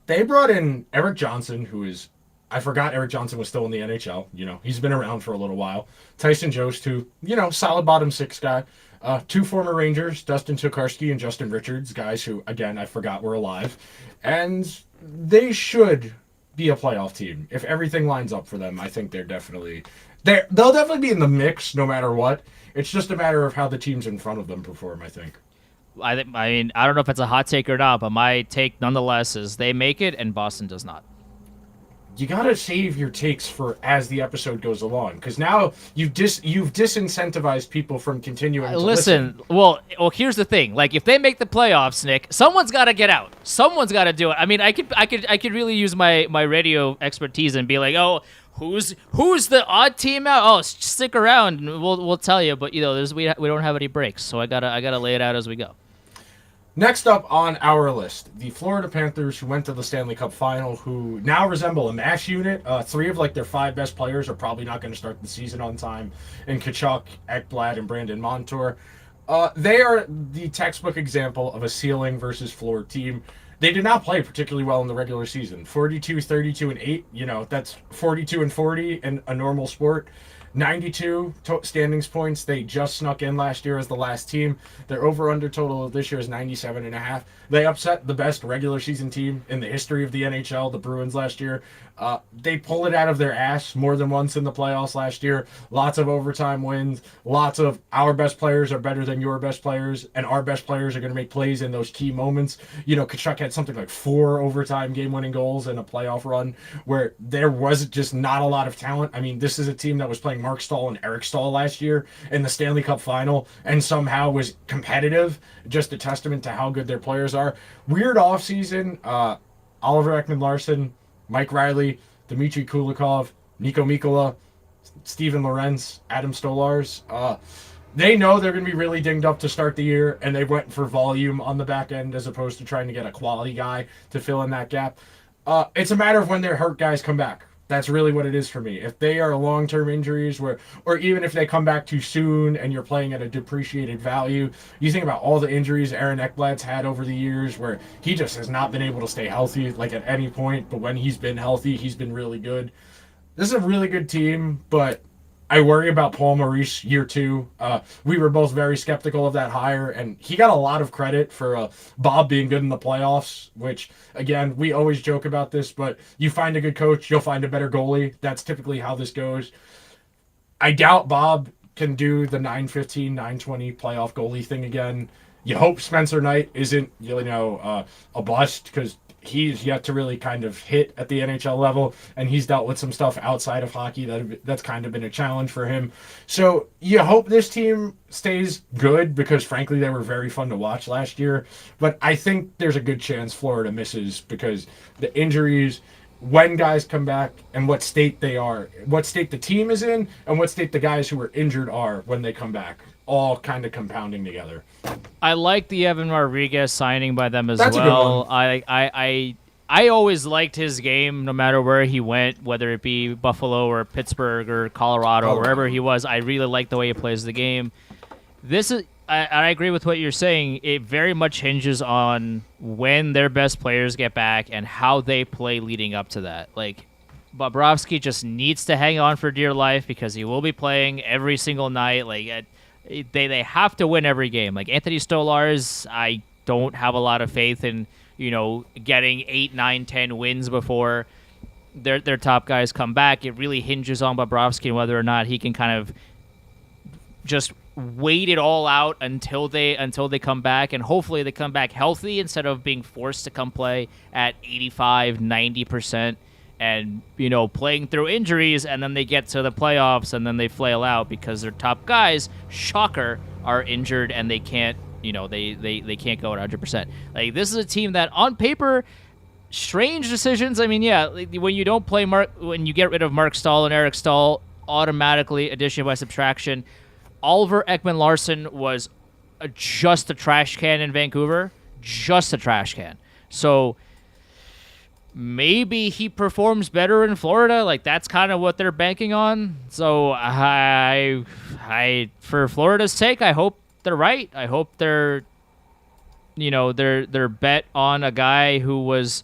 They brought in Eric Johnson, I forgot Eric Johnson was still in the NHL. He's been around for a little while. Tyson Jost, who, solid bottom six guy. Two former Rangers, Dustin Tokarski and Justin Richards, guys who, again, I forgot were alive. And they should be a playoff team. If everything lines up for them, I think they'll definitely be in the mix no matter what. It's just a matter of how the teams in front of them perform, I think. I don't know if it's a hot take or not, but my take nonetheless is they make it and Boston does not. You gotta save your takes for as the episode goes along, because now you've disincentivized people from continuing to listen. Well, here's the thing: like, if they make the playoffs, Nick, someone's got to get out. Someone's got to do it. I mean, I could really use my radio expertise and be like, oh, who's the odd team out? Oh, stick around, and we'll tell you. But we don't have any breaks, so I gotta lay it out as we go. Next up on our list, the Florida Panthers, who went to the Stanley Cup Final, who now resemble a MASH unit. 3 of their 5 best players are probably not going to start the season on time, in Tkachuk, Ekblad, and Brandon Montour. They are the textbook example of a ceiling versus floor team. They did not play particularly well in the regular season. 42, 32, and 8. That's 42 and 40 in a normal sport. 92 standings points. They just snuck in last year as the last team. Their over-under total this year is 97.5. They upset the best regular season team in the history of the NHL, the Bruins, last year. They pulled it out of their ass more than once in the playoffs last year. Lots of overtime wins. Lots of our best players are better than your best players, and our best players are going to make plays in those key moments. Tkachuk had something like 4 overtime game-winning goals in a playoff run where there was just not a lot of talent. I mean, this is a team that was playing Mark Stahl and Eric Stahl last year in the Stanley Cup Final and somehow was competitive. Just a testament to how good their players are. Weird offseason. Oliver Ekman-Larsson, Mike Riley, Dmitry Kulikov, Nico Mikkola, Steven Lorentz, Adam Stolars. They know they're going to be really dinged up to start the year, and they went for volume on the back end as opposed to trying to get a quality guy to fill in that gap. It's a matter of when their hurt guys come back. That's really what it is for me. If they are long-term injuries, or even if they come back too soon and you're playing at a depreciated value, you think about all the injuries Aaron Ekblad's had over the years where he just has not been able to stay healthy at any point, but when he's been healthy, he's been really good. This is a really good team, but I worry about Paul Maurice year 2. We were both very skeptical of that hire, and he got a lot of credit for Bob being good in the playoffs, which, again, we always joke about this, but you find a good coach, you'll find a better goalie. That's typically how this goes. I doubt Bob can do the 9-15, 9-20 playoff goalie thing again. You hope Spencer Knight isn't, a bust, because he's yet to really kind of hit at the NHL level, and he's dealt with some stuff outside of hockey that's kind of been a challenge for him. So you hope this team stays good, because frankly they were very fun to watch last year. But I think there's a good chance Florida misses because the injuries, when guys come back, and what state they are, what state the team is in, and what state the guys who are injured are when they come back, all kind of compounding together. I like the Evan Rodriguez signing by them as That's well. a good one. I always liked his game, no matter where he went, whether it be Buffalo or Pittsburgh or Colorado, wherever he was. I really like the way he plays the game. I agree with what you're saying. It very much hinges on when their best players get back and how they play leading up to that. Bobrovsky just needs to hang on for dear life because he will be playing every single night. They have to win every game. Anthony Stolars, I don't have a lot of faith in, getting 8, 9, 10 wins before their top guys come back. It really hinges on Bobrovsky and whether or not he can kind of just wait it all out until they come back, and hopefully they come back healthy instead of being forced to come play at 85, 90%. And, playing through injuries, and then they get to the playoffs, and then they flail out because their top guys, shocker, are injured, and they can't, they can't go at 100%. This is a team that, on paper, strange decisions. I mean, yeah, when you don't play when you get rid of Mark Stahl and Eric Stahl, automatically addition by subtraction. Oliver Ekman-Larsson was just a trash can in Vancouver, just a trash can. So maybe he performs better in Florida. That's kind of what they're banking on. So I for Florida's sake, I hope they're right. I hope they're bet on a guy who was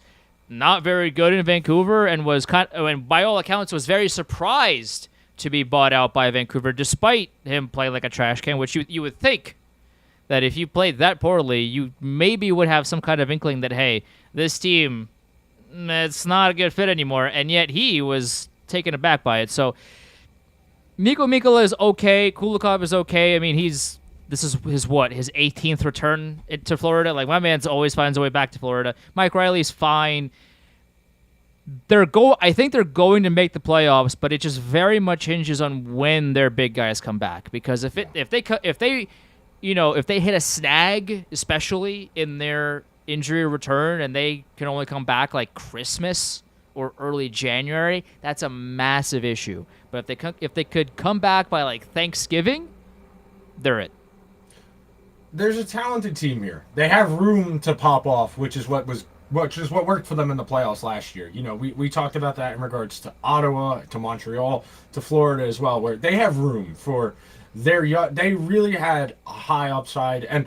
not very good in Vancouver and and by all accounts was very surprised to be bought out by Vancouver, despite him playing like a trash can, which you would think that if you played that poorly, you maybe would have some kind of inkling that, hey, this team, it's not a good fit anymore, and yet he was taken aback by it. So Nico Mikkola is okay. Kulikov is okay. I mean, this is his 18th return to Florida. My man's always finds a way back to Florida. Mike Riley's fine. I think they're going to make the playoffs, but it just very much hinges on when their big guys come back. Because if they hit a snag, especially in their injury return, and they can only come back Christmas or early January, that's a massive issue. But if they could come back by like Thanksgiving, they're it. There's a talented team here. They have room to pop off, which is what worked for them in the playoffs last year. You know, we talked about that in regards to Ottawa, to Montreal, to Florida as well, where they have room for they really had a high upside. And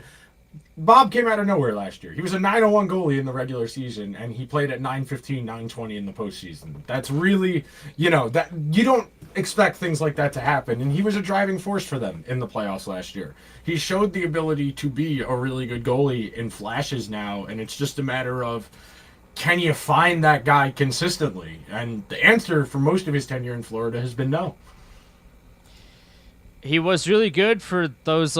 Bob came out of nowhere last year. He was a 901 goalie in the regular season, and he played at 915, 920 in the postseason. That's really, that you don't expect things like that to happen. And he was a driving force for them in the playoffs last year. He showed the ability to be a really good goalie in flashes now, and it's just a matter of, can you find that guy consistently? And the answer for most of his tenure in Florida has been no. He was really good for those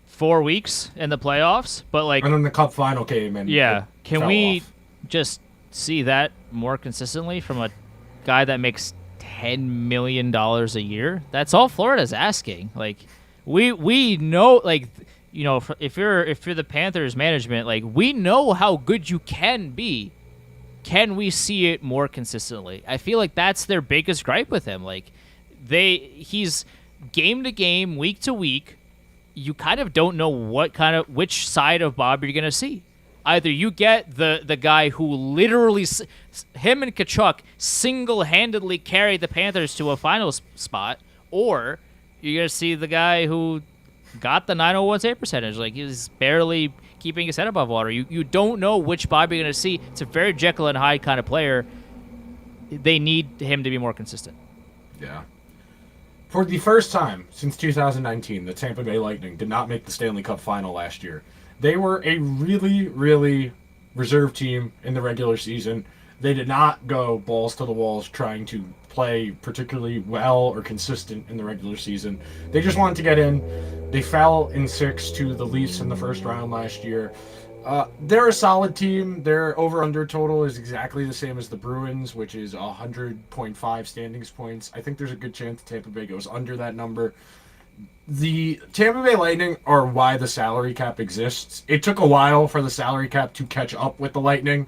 4 weeks in the playoffs, but and then the Cup final came and can we just see that more consistently from a guy that makes $10 million a year? That's all Florida's asking. We know, if you're the Panthers management, we know how good you can be. Can we see it more consistently? I feel like that's their biggest gripe with him. He's game to game, week to week. You kind of don't know which side of Bob you're gonna see. Either you get the guy who literally, him and Tkachuk single-handedly carried the Panthers to a final spot, or you're gonna see the guy who got the 901 save percentage. He's barely keeping his head above water. You don't know which Bob you're gonna see. It's a very Jekyll and Hyde kind of player. They need him to be more consistent. Yeah. For the first time since 2019, the Tampa Bay Lightning did not make the Stanley Cup final last year. They were a really, really reserve team in the regular season. They did not go balls to the walls trying to play particularly well or consistent in the regular season. They just wanted to get in. They fell in 6 to the Leafs in the first round last year. They're a solid team. Their over-under total is exactly the same as the Bruins, which is 100.5 standings points. I think there's a good chance Tampa Bay goes under that number. The Tampa Bay Lightning are why the salary cap exists. It took a while for the salary cap to catch up with the Lightning.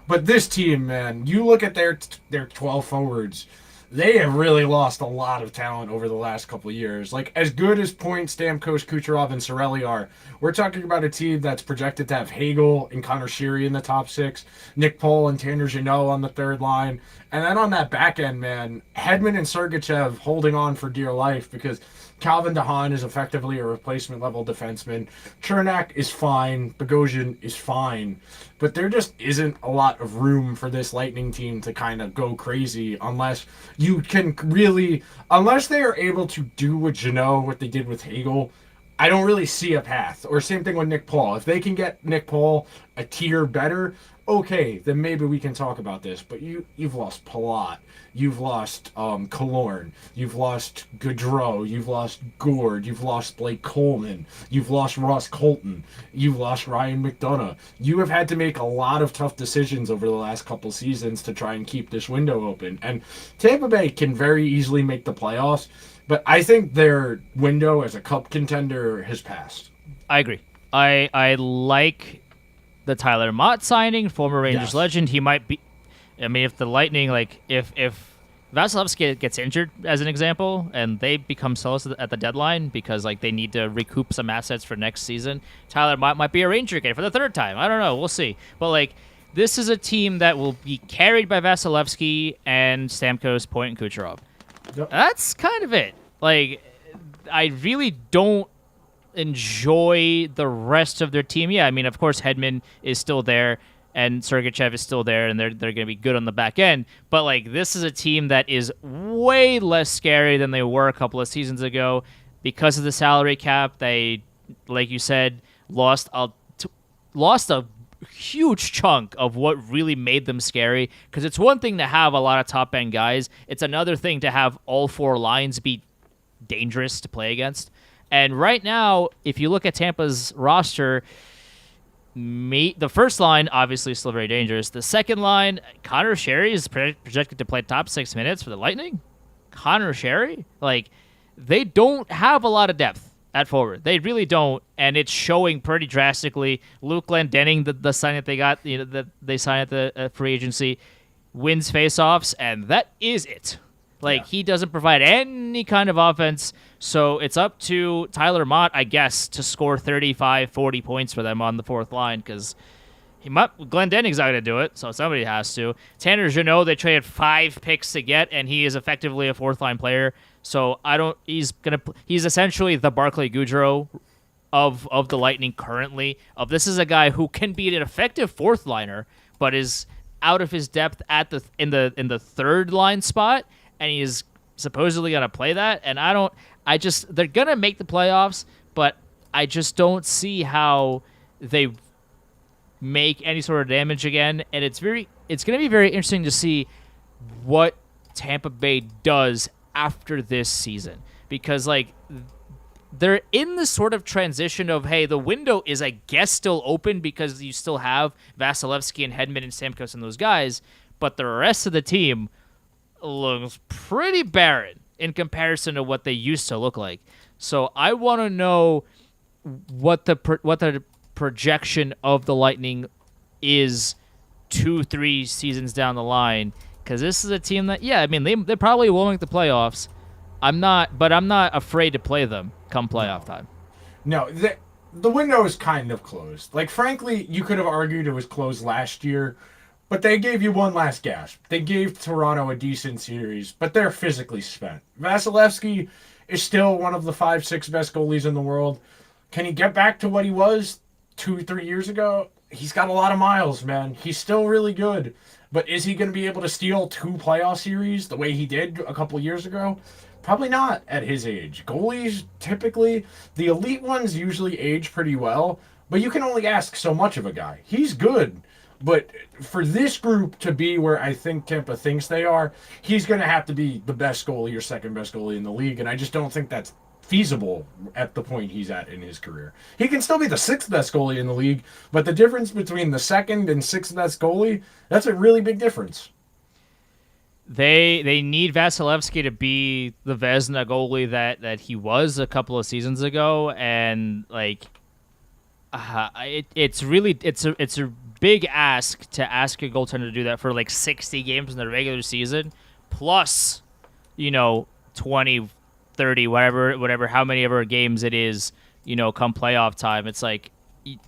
But this team, man, you look at their 12 forwards, they have really lost a lot of talent over the last couple of years. As good as Point, Stamkos, Kucherov, and Cirelli are, we're talking about a team that's projected to have Hagel and Connor Sheary in the top 6, Nick Paul and Tanner Jeannot on the third line. And then on that back end, man, Hedman and Sergachev holding on for dear life because Calvin DeHaan is effectively a replacement-level defenseman. Chernak is fine. Bogosian is fine. But there just isn't a lot of room for this Lightning team to kind of go crazy unless they are able to do with Jeannot what they did with Hagel. I don't really see a path. Or same thing with Nick Paul. If they can get Nick Paul a tier better, okay, then maybe we can talk about this. But you've lost Palat. You've lost Killorn. You've lost Gaudreau. You've lost Gord. You've lost Blake Coleman. You've lost Ross Colton. You've lost Ryan McDonough. You have had to make a lot of tough decisions over the last couple seasons to try and keep this window open. And Tampa Bay can very easily make the playoffs, but I think their window as a cup contender has passed. I agree. I like the Tyler Mott signing, former Rangers legend. He might be. I mean, if the Lightning, if Vasilevsky gets injured, as an example, and they become sellers at the deadline because they need to recoup some assets for next season, Tyler Mott might be a Ranger again for the third time. I don't know. We'll see. But this is a team that will be carried by Vasilevsky and Stamkos, Point, and Kucherov. Yep. That's kind of it. I really don't enjoy the rest of their team. Yeah, I mean, of course, Hedman is still there, and Sergachev is still there, and they're going to be good on the back end. But, this is a team that is way less scary than they were a couple of seasons ago because of the salary cap. They, like you said, lost a huge chunk of what really made them scary, because it's one thing to have a lot of top-end guys. It's another thing to have all 4 lines be dangerous to play against. And right now, if you look at Tampa's roster, the first line obviously is still very dangerous. The second line, Connor Sheary is projected to play top 6 minutes for the Lightning. Connor Sheary, they don't have a lot of depth at forward. They really don't, and it's showing pretty drastically. Luke Glendening, the sign that they got, that they signed at the free agency, wins faceoffs, and that is it. Like, he doesn't provide any kind of offense, so it's up to Tyler Mott, I guess, to score 35, 40 points for them on the fourth line, because Glenn Denning's not going to do it, so somebody has to. Tanner Jeannot, they traded 5 picks to get, and he is effectively a fourth-line player, so he's essentially the Barclay Goodrow of the Lightning currently. This is a guy who can be an effective fourth liner, but is out of his depth in the third line spot, and he is supposedly gonna play that. And they're gonna make the playoffs, but I just don't see how they make any sort of damage again. And it's gonna be very interesting to see what Tampa Bay does after this season, because like they're in the sort of transition of, hey, the window is, I guess, still open because you still have Vasilevsky and Hedman and Stamkos and those guys, but the rest of the team looks pretty barren in comparison to what they used to look like. So I want to know what the projection of the Lightning is 2-3 seasons down the line, because this is a team that, yeah, I mean, they probably will make the playoffs. I'm not afraid to play them come playoff time. No, the window is kind of closed. Like, frankly, you could have argued it was closed last year, but they gave you one last gasp. They gave Toronto a decent series, but they're physically spent. Vasilevsky is still one of the 5-6 best goalies in the world. Can he get back to what he was 2-3 years ago? He's got a lot of miles, man. He's still really good. But is he going to be able to steal 2 playoff series the way he did a couple years ago? Probably not at his age. Goalies, typically, the elite ones usually age pretty well, but you can only ask so much of a guy. He's good, but for this group to be where I think Tampa thinks they are, he's going to have to be the best goalie or second best goalie in the league, and I just don't think that's feasible at the point he's at in his career. He can still be the 6th best goalie in the league, but the difference between the 2nd and 6th best goalie, that's a really big difference. They need Vasilevsky to be the Vezina goalie that he was a couple of seasons ago, and like it's a big ask to ask a goaltender to do that for like 60 games in the regular season, plus 20, 30, whatever how many ever games it is, come playoff time. It's like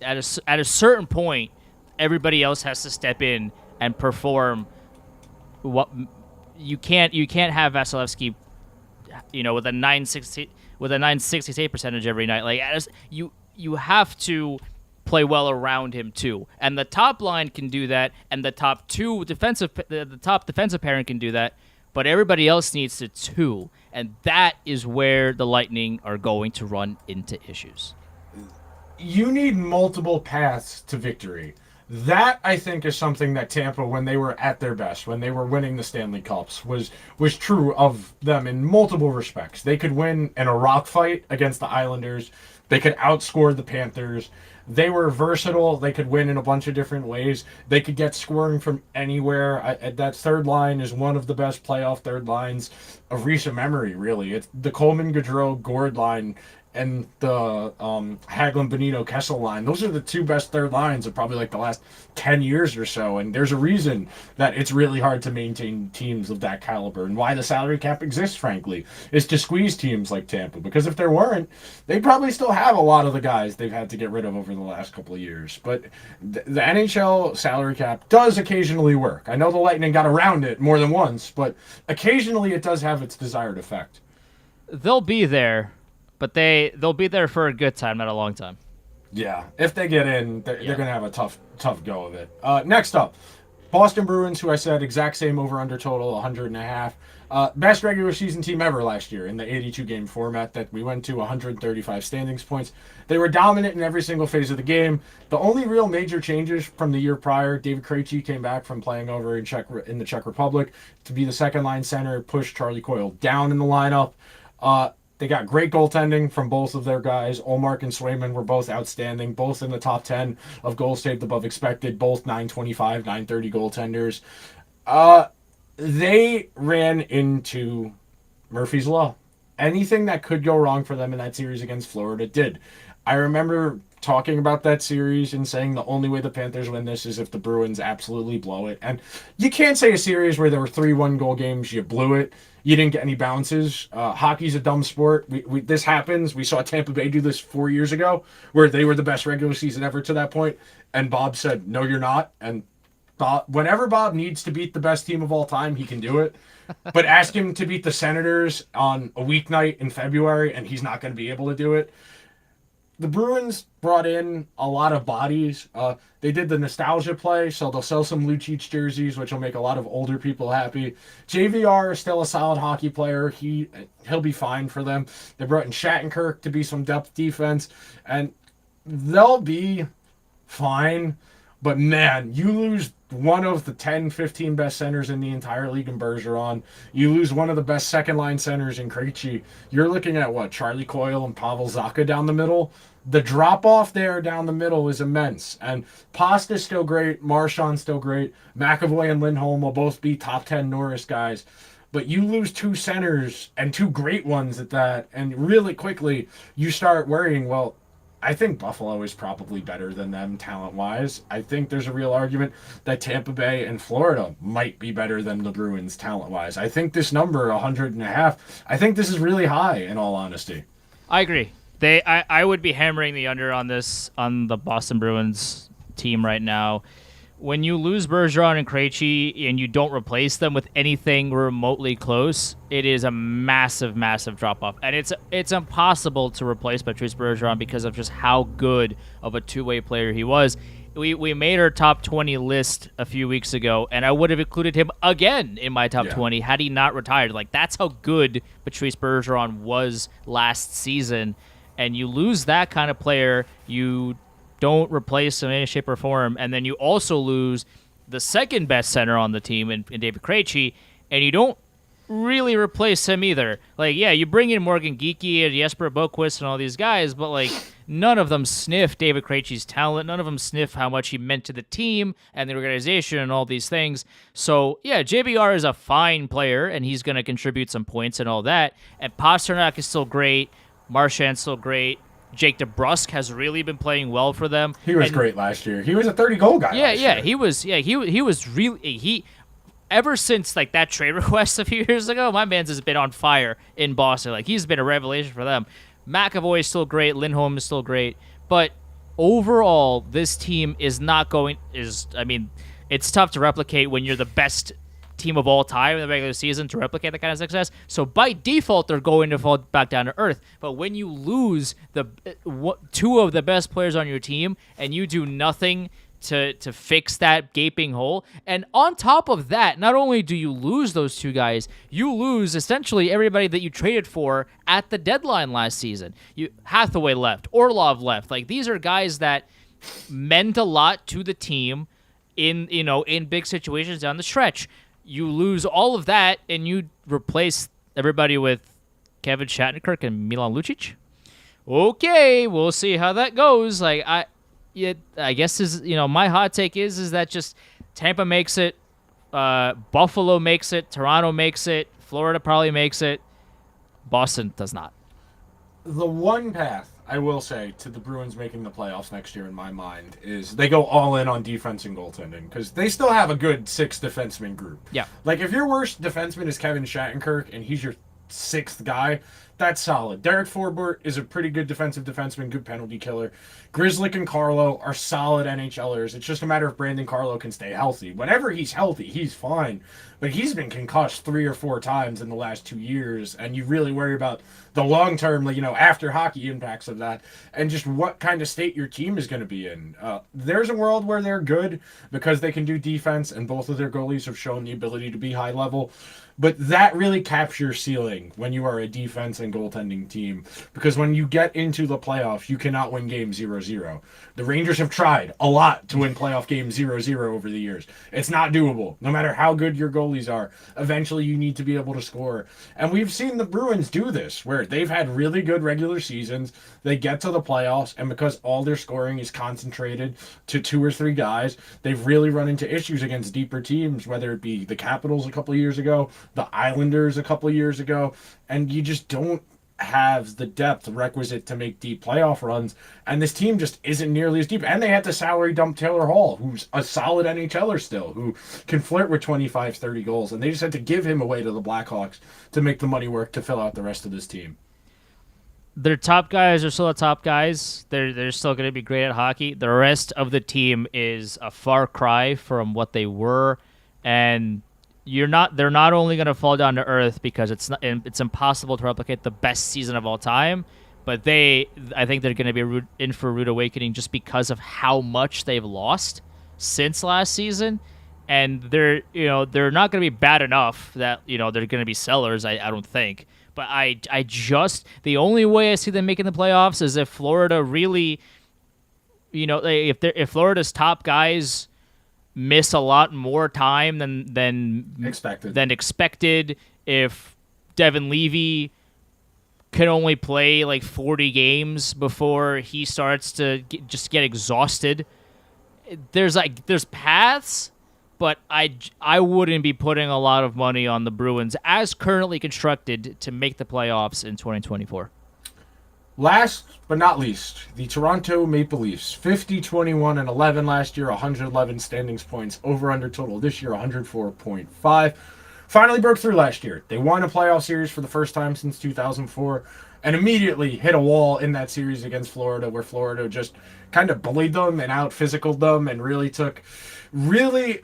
at a certain point, everybody else has to step in and perform. You can't have Vasilevsky, with a 960 save percentage every night. Like, you have to play well around him too, and the top line can do that, and the top defensive pairing can do that, but everybody else needs to too, and that is where the Lightning are going to run into issues. You need multiple paths to victory. That, I think, is something that Tampa, when they were at their best, when they were winning the Stanley Cups, was true of them in multiple respects. They could win in a rock fight against the Islanders. They could outscore the Panthers. They were versatile. They could win in a bunch of different ways. They could get scoring from anywhere. That third line is one of the best playoff third lines of recent memory, really. It's the Coleman, Gaudreau, Gord line, and the Hagelin, Benito, Kessel line. Those are the 2 best third lines of probably like the last 10 years or so. And there's a reason that it's really hard to maintain teams of that caliber, and why the salary cap exists, frankly, is to squeeze teams like Tampa. Because if there weren't, they'd probably still have a lot of the guys they've had to get rid of over the last couple of years. But the NHL salary cap does occasionally work. I know the Lightning got around it more than once, but occasionally it does have its desired effect. They'll be there, but they'll be there for a good time, not a long time. Yeah, if they get in, they're going to have a tough go of it. Next up, Boston Bruins, who I said exact same over-under total, 100.5. Best regular season team ever last year in the 82-game format that we went to, 135 standings points. They were dominant in every single phase of the game. The only real major changes from the year prior, David Krejci came back from playing over in the Czech Republic to be the second-line center, pushed Charlie Coyle down in the lineup. They got great goaltending from both of their guys. Ullmark and Swayman were both outstanding, both in the top 10 of goals saved above expected, both 925, 930 goaltenders. They ran into Murphy's Law. Anything that could go wrong for them in that series against Florida did. I remember talking about that series and saying the only way the Panthers win this is if the Bruins absolutely blow it. And you can't say a series where there were 3 1-goal games, you blew it, you didn't get any bounces. Hockey's a dumb sport. This happens. We saw Tampa Bay do this 4 years ago, where they were the best regular season ever to that point, and Bob said, "No, you're not." And whenever Bob needs to beat the best team of all time, he can do it. But ask him to beat the Senators on a weeknight in February, and he's not going to be able to do it. The Bruins brought in a lot of bodies. They did the nostalgia play, so they'll sell some Lucic jerseys, which will make a lot of older people happy. JVR is still a solid hockey player. He'll be fine for them. They brought in Shattenkirk to be some depth defense, and they'll be fine. But man, you lose one of the 10, 15 best centers in the entire league in Bergeron. You lose one of the best second-line centers in Krejci. You're looking at, what, Charlie Coyle and Pavel Zacha down the middle? The drop-off there down the middle is immense. And Pasta's still great. Marchand's still great. McAvoy and Lindholm will both be top 10 Norris guys. But you lose 2 centers, and 2 great ones at that, and really quickly you start worrying, well, I think Buffalo is probably better than them talent-wise. I think there's a real argument that Tampa Bay and Florida might be better than the Bruins talent-wise. I think this number, 100.5, I think this is really high, in all honesty. I agree. I would be hammering the under on this, on the Boston Bruins team right now. When you lose Bergeron and Krejci and you don't replace them with anything remotely close, it is a massive, massive drop-off. And it's impossible to replace Patrice Bergeron because of just how good of a two-way player he was. We made our top 20 list a few weeks ago, and I would have included him again in my top 20 had he not retired. Like, that's how good Patrice Bergeron was last season. And you lose that kind of player, you don't replace him in any shape or form, and then you also lose the second best center on the team in David Krejci, and you don't really replace him either. Like, yeah, you bring in Morgan Geekie and Jesper Boquist and all these guys, but like none of them sniff David Krejci's talent. None of them sniff how much he meant to the team and the organization and all these things. So yeah, JBR is a fine player, and he's going to contribute some points and all that. And Pasternak is still great. Marchand's still great. Jake DeBrusk has really been playing well for them. He was great last year. He was a 30-goal guy. Yeah, he was. Yeah, he was really ever since like that trade request a few years ago. My man's has been on fire in Boston. Like, he's been a revelation for them. McAvoy is still great. Lindholm is still great. But overall, this team is not going. It's tough to replicate when you're the best team of all time in the regular season to replicate that kind of success. So by default, they're going to fall back down to earth. But when you lose the 2 of the best players on your team and you do nothing to fix that gaping hole, and on top of that, not only do you lose those 2 guys, you lose essentially everybody that you traded for at the deadline last season. Hathaway left, Orlov left. Like, these are guys that meant a lot to the team in big situations down the stretch. You lose all of that, and you replace everybody with Kevin Shattenkirk and Milan Lucic. Okay, we'll see how that goes. Like, I guess my hot take is that just Tampa makes it, Buffalo makes it, Toronto makes it, Florida probably makes it, Boston does not. The one path, I will say, to the Bruins making the playoffs next year in my mind is they go all in on defense and goaltending, because they still have a good 6 defenseman group. Yeah. Like, if your worst defenseman is Kevin Shattenkirk and he's your 6th guy, that's solid. Derek Forbort is a pretty good defensive defenseman, good penalty killer. Grzelcyk and Carlo are solid NHLers. It's just a matter if Brandon Carlo can stay healthy. Whenever he's healthy, he's fine. But he's been concussed 3 or 4 times in the last 2 years, and you really worry about the long-term, after hockey impacts of that, and just what kind of state your team is going to be in. There's a world where they're good because they can do defense, and both of their goalies have shown the ability to be high level. But that really caps your ceiling when you are a defense and goaltending team, because when you get into the playoffs, you cannot win games 0-0. The Rangers have tried a lot to win playoff games 0-0 over the years. It's not doable. No matter how good your goalies are, eventually you need to be able to score. And we've seen the Bruins do this, where they've had really good regular seasons. They get to the playoffs, and because all their scoring is concentrated to 2 or 3 guys, they've really run into issues against deeper teams, whether it be the Capitals a couple of years ago, the Islanders a couple of years ago, and you just don't have the depth requisite to make deep playoff runs, and this team just isn't nearly as deep. And they had to salary dump Taylor Hall, who's a solid NHLer still, who can flirt with 25, 30 goals, and they just had to give him away to the Blackhawks to make the money work to fill out the rest of this team. Their top guys are still the top guys. They're still going to be great at hockey. The rest of the team is a far cry from what they were, and they're not only going to fall down to earth because it's impossible to replicate the best season of all time, but I think they're going to be in for a rude awakening just because of how much they've lost since last season. And they're not going to be bad enough that they're going to be sellers. I don't think. But the only way I see them making the playoffs is if Florida really, if Florida's top guys miss a lot more time than expected. If Devin Levy can only play like 40 games before he starts to get exhausted, there's paths. But I wouldn't be putting a lot of money on the Bruins as currently constructed to make the playoffs in 2024. Last but not least, the Toronto Maple Leafs, 50-21-11 last year, 111 standings points, over-under total this year, 104.5. Finally broke through last year. They won a playoff series for the first time since 2004 and immediately hit a wall in that series against Florida, where Florida just kind of bullied them and out-physicaled them and really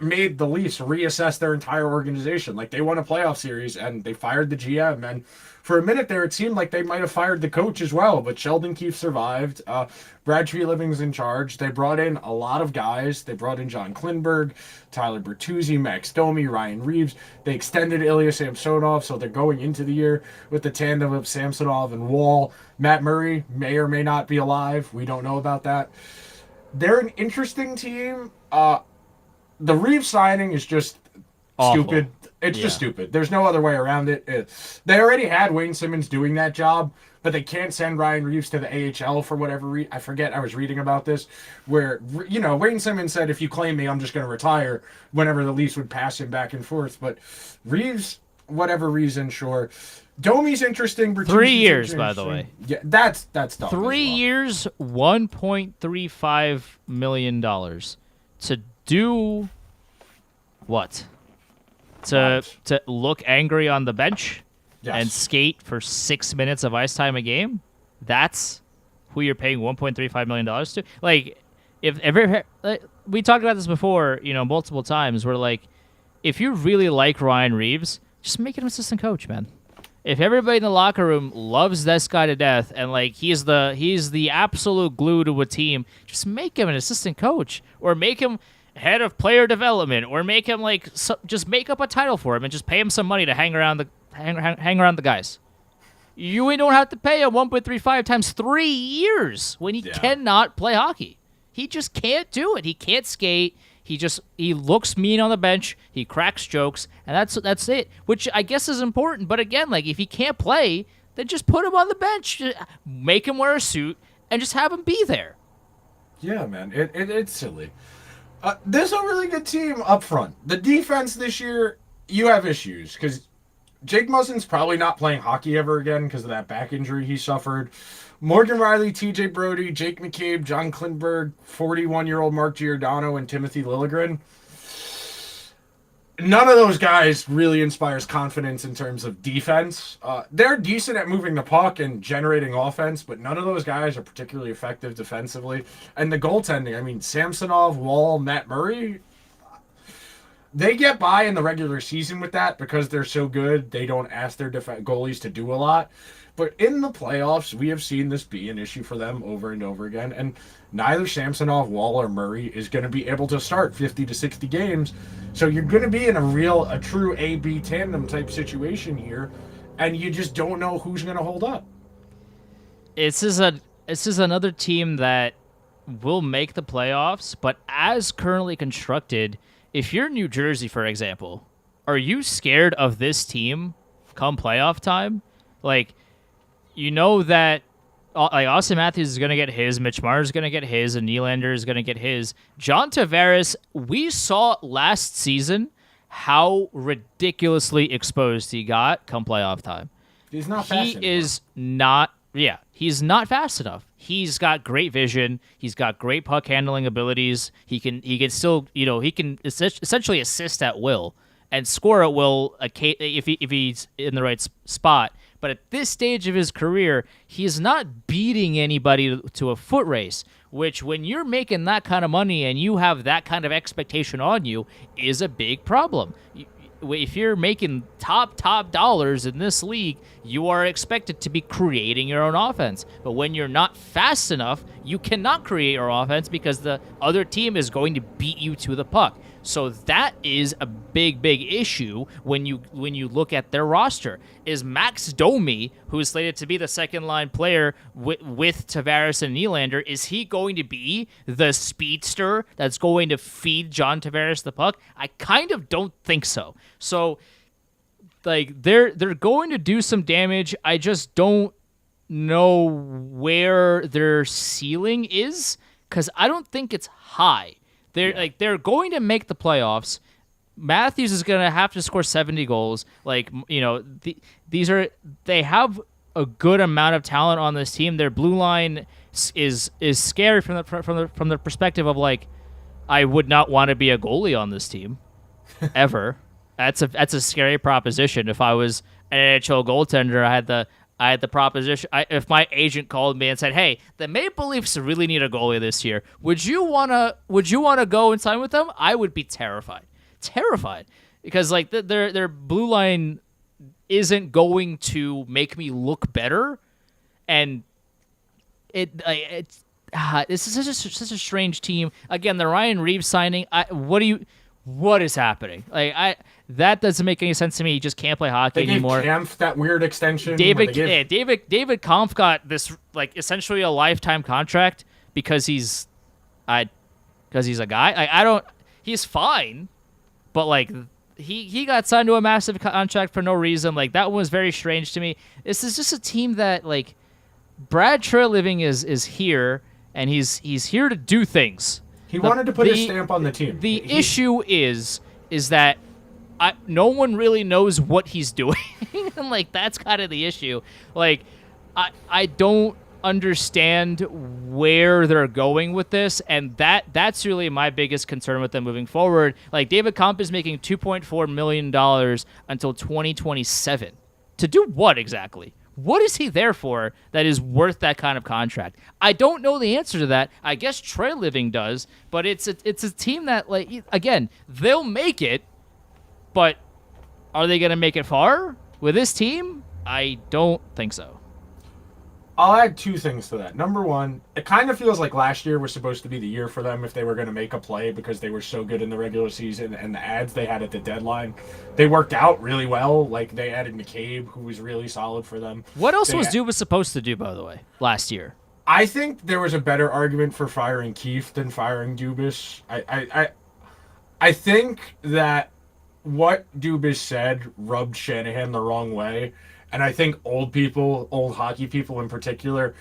made the Leafs reassess their entire organization. Like, they won a playoff series and they fired the GM, and for a minute there, it seemed like they might have fired the coach as well, but Sheldon Keefe survived. Brad Treliving's in charge. They brought in a lot of guys. They brought in John Klingberg, Tyler Bertuzzi, Max Domi, Ryan Reeves. They extended Ilya Samsonov, so they're going into the year with the tandem of Samsonov and Wall. Matt Murray may or may not be alive. We don't know about that. They're an interesting team. The Reeves signing is just awful. Stupid. It's just stupid. There's no other way around it. They already had Wayne Simmons doing that job, but they can't send Ryan Reeves to the AHL for whatever reason. I forget. I was reading about this where, Wayne Simmons said, if you claim me, I'm just going to retire, whenever the Leafs would pass him back and forth. But Reeves, whatever reason, sure. Domi's interesting. 3 years, by the way. Yeah, that's dumb. 3 years, $1.35 million to do what? To look angry on the bench and skate for 6 minutes of ice time a game? That's who you're paying $1.35 million to? Like, we talked about this before, multiple times, where, like, if you really like Ryan Reeves, just make him assistant coach, man. If everybody in the locker room loves this guy to death and, like, he's the absolute glue to a team, just make him an assistant coach or make him head of player development, or make him just make up a title for him and just pay him some money to hang around the guys. You don't have to pay him 1.35 times 3 years when he cannot play hockey. He just can't do it. He can't skate. He looks mean on the bench. He cracks jokes, and that's it. Which I guess is important. But again, like, if he can't play, then just put him on the bench, make him wear a suit, and just have him be there. Yeah, man, it's silly. There's a really good team up front. The defense this year, you have issues because Jake Muzzin's probably not playing hockey ever again because of that back injury he suffered. Morgan Riley, TJ Brody, Jake McCabe, John Klingberg, 41-year-old Mark Giordano, and Timothy Liljegren. None of those guys really inspires confidence in terms of defense. They're decent at moving the puck and generating offense, but none of those guys are particularly effective defensively. And the goaltending, I mean, Samsonov, Wall, Matt Murray, they get by in the regular season with that because they're so good. They don't ask their goalies to do a lot. But in the playoffs, we have seen this be an issue for them over and over again. And neither Samsonov, Wall, or Murray is going to be able to start 50 to 60 games. So you're going to be in a true A-B tandem type situation here. And you just don't know who's going to hold up. This is another team that will make the playoffs. But as currently constructed, if you're New Jersey, for example, are you scared of this team come playoff time? Like, you know that Austin Matthews is going to get his, Mitch Marner is going to get his, and Nylander is going to get his. John Tavares, we saw last season how ridiculously exposed he got come playoff time. He's not fast anymore. is not. Yeah, he's not fast enough. He's got great vision. He's got great puck handling abilities. He can still, he can essentially assist at will and score at will if he's in the right spot. But at this stage of his career, he's not beating anybody to a foot race, which when you're making that kind of money and you have that kind of expectation on you is a big problem. If you're making top dollars in this league, you are expected to be creating your own offense. But when you're not fast enough, you cannot create your offense because the other team is going to beat you to the puck. So that is a big issue when you look at their roster. Is Max Domi, who is slated to be the second line player with Tavares and Nylander, is he going to be the speedster that's going to feed John Tavares the puck? I kind of don't think so. So like they're going to do some damage. I just don't know where their ceiling is because I don't think it's high. They're going to make the playoffs. Matthews is going to have to score 70 goals. They have a good amount of talent on this team. Their blue line is scary from the perspective of like, I would not want to be a goalie on this team ever. That's a scary proposition. If I was an NHL goaltender, I had the proposition. If my agent called me and said, "Hey, the Maple Leafs really need a goalie this year. Would you wanna go and sign with them?" I would be terrified, because like their blue line isn't going to make me look better, and this is such a strange team. Again, the Ryan Reeves signing. What is happening? That doesn't make any sense to me. He just can't play hockey anymore. They gave Kampf that weird extension. David Kampf got this like essentially a lifetime contract because he's a guy. He's fine, but like he got signed to a massive contract for no reason. Like that one was very strange to me. This is just a team that like Brad Treliving is here and he's here to do things. He wanted to put his stamp on the team. The issue is that no one really knows what he's doing. And like that's kind of the issue. Like I don't understand where they're going with this, and that's really my biggest concern with them moving forward. Like David Kampf is making $2.4 million until 2027. To do what exactly? What is he there for that is worth that kind of contract? I don't know the answer to that. I guess Treliving does, but it's a team that, like, again, they'll make it, but are they going to make it far with this team? I don't think so. I'll add two things to that. Number one, it kind of feels like last year was supposed to be the year for them if they were going to make a play because they were so good in the regular season and the ads they had at the deadline. They worked out really well. Like, they added McCabe, who was really solid for them. What else was Dubas supposed to do, by the way, last year? I think there was a better argument for firing Keefe than firing Dubas. I think that what Dubas said rubbed Shanahan the wrong way. And I think old hockey people in particular,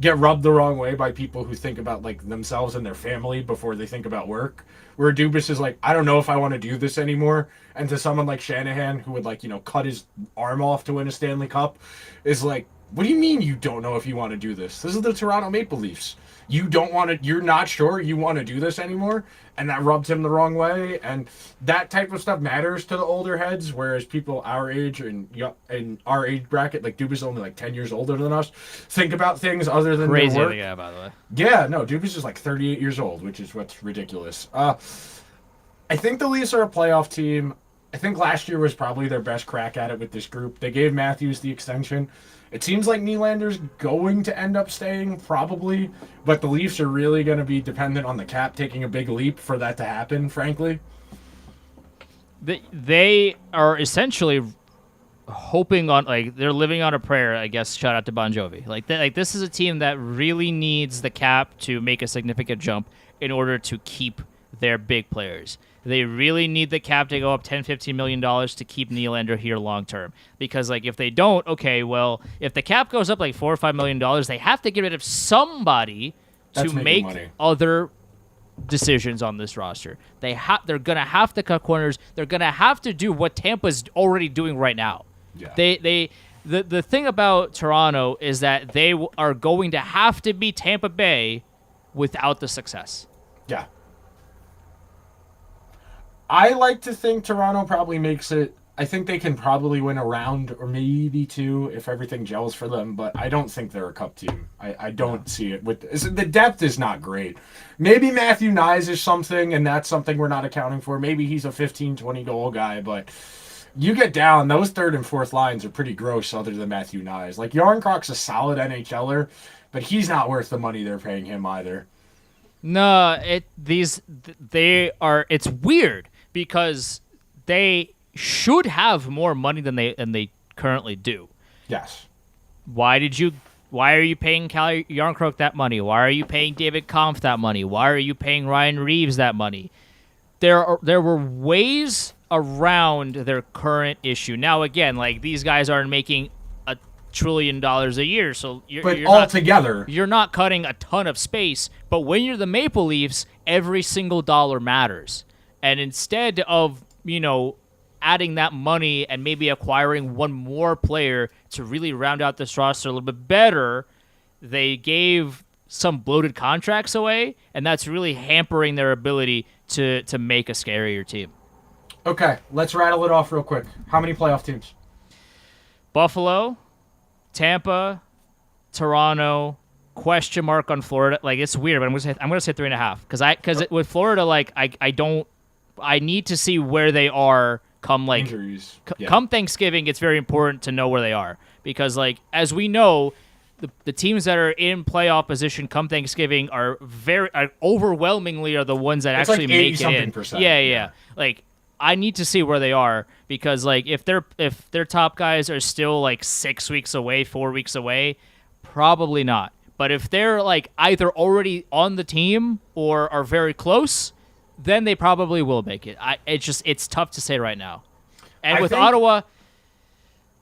get rubbed the wrong way by people who think about like themselves and their family before they think about work. Where Dubas is like, I don't know if I want to do this anymore. And to someone like Shanahan, who would like, cut his arm off to win a Stanley Cup, is like, what do you mean you don't know if you want to do this? This is the Toronto Maple Leafs. You're not sure you want to do this anymore, and that rubbed him the wrong way. And that type of stuff matters to the older heads, whereas people our age and in our age bracket, like Dubas is only like 10 years older than us, think about things other than crazy their work. Yeah, by the way. Yeah, no, Dubas is like 38 years old, which is what's ridiculous. I think the Leafs are a playoff team. I think last year was probably their best crack at it with this group. They gave Matthews the extension. It seems like Nylander's going to end up staying, probably, but the Leafs are really going to be dependent on the cap taking a big leap for that to happen, frankly. They are essentially hoping on, like, they're living on a prayer, I guess, shout out to Bon Jovi. Like this is a team that really needs the cap to make a significant jump in order to keep their big players. They really need the cap to go up $10-15 million to keep Nylander here long term. Because like if they don't, okay, well, if the cap goes up like $4 or $5 million, they have to get rid of somebody to make money. Other decisions on this roster. They're gonna have to cut corners. They're gonna have to do what Tampa's already doing right now. Yeah. the thing about Toronto is that they are going to have to beat Tampa Bay without the success. Yeah. I like to think Toronto probably makes it. I think they can probably win a round or maybe two if everything gels for them, but I don't think they're a cup team. I don't see it. The depth is not great. Maybe Matthew Nyes is something, and that's something we're not accounting for. Maybe he's a 15, 20 goal guy, but you get down, those third and fourth lines are pretty gross other than Matthew Nyes. Like, Yarncrocs a solid NHLer, but he's not worth the money they're paying him either. No, it's weird because they should have more money than they currently do. Yes. Why are you paying Cal Yarncroc that money? Why are you paying David Kampf that money? Why are you paying Ryan Reeves that money? There were ways around their current issue. Now again, like, these guys aren't making $1 trillion a year, so you're not cutting a ton of space, but when you're the Maple Leafs, every single dollar matters. And instead of, adding that money and maybe acquiring one more player to really round out this roster a little bit better, they gave some bloated contracts away, and that's really hampering their ability to make a scarier team. Okay, let's rattle it off real quick. How many playoff teams? Buffalo, Tampa, Toronto, question mark on Florida. Like, it's weird, but I'm gonna say 3.5 because with Florida, like, I need to see where they are come like injuries. Come Thanksgiving. It's very important to know where they are because, like, as we know, the teams that are in playoff position come Thanksgiving are overwhelmingly are the ones that actually like make it in. %. Yeah. Like, I need to see where they are because, like, if their top guys are still like 6 weeks away, 4 weeks away, probably not. But if they're like either already on the team or are very close, then they probably will make it. It's tough to say right now. And Ottawa,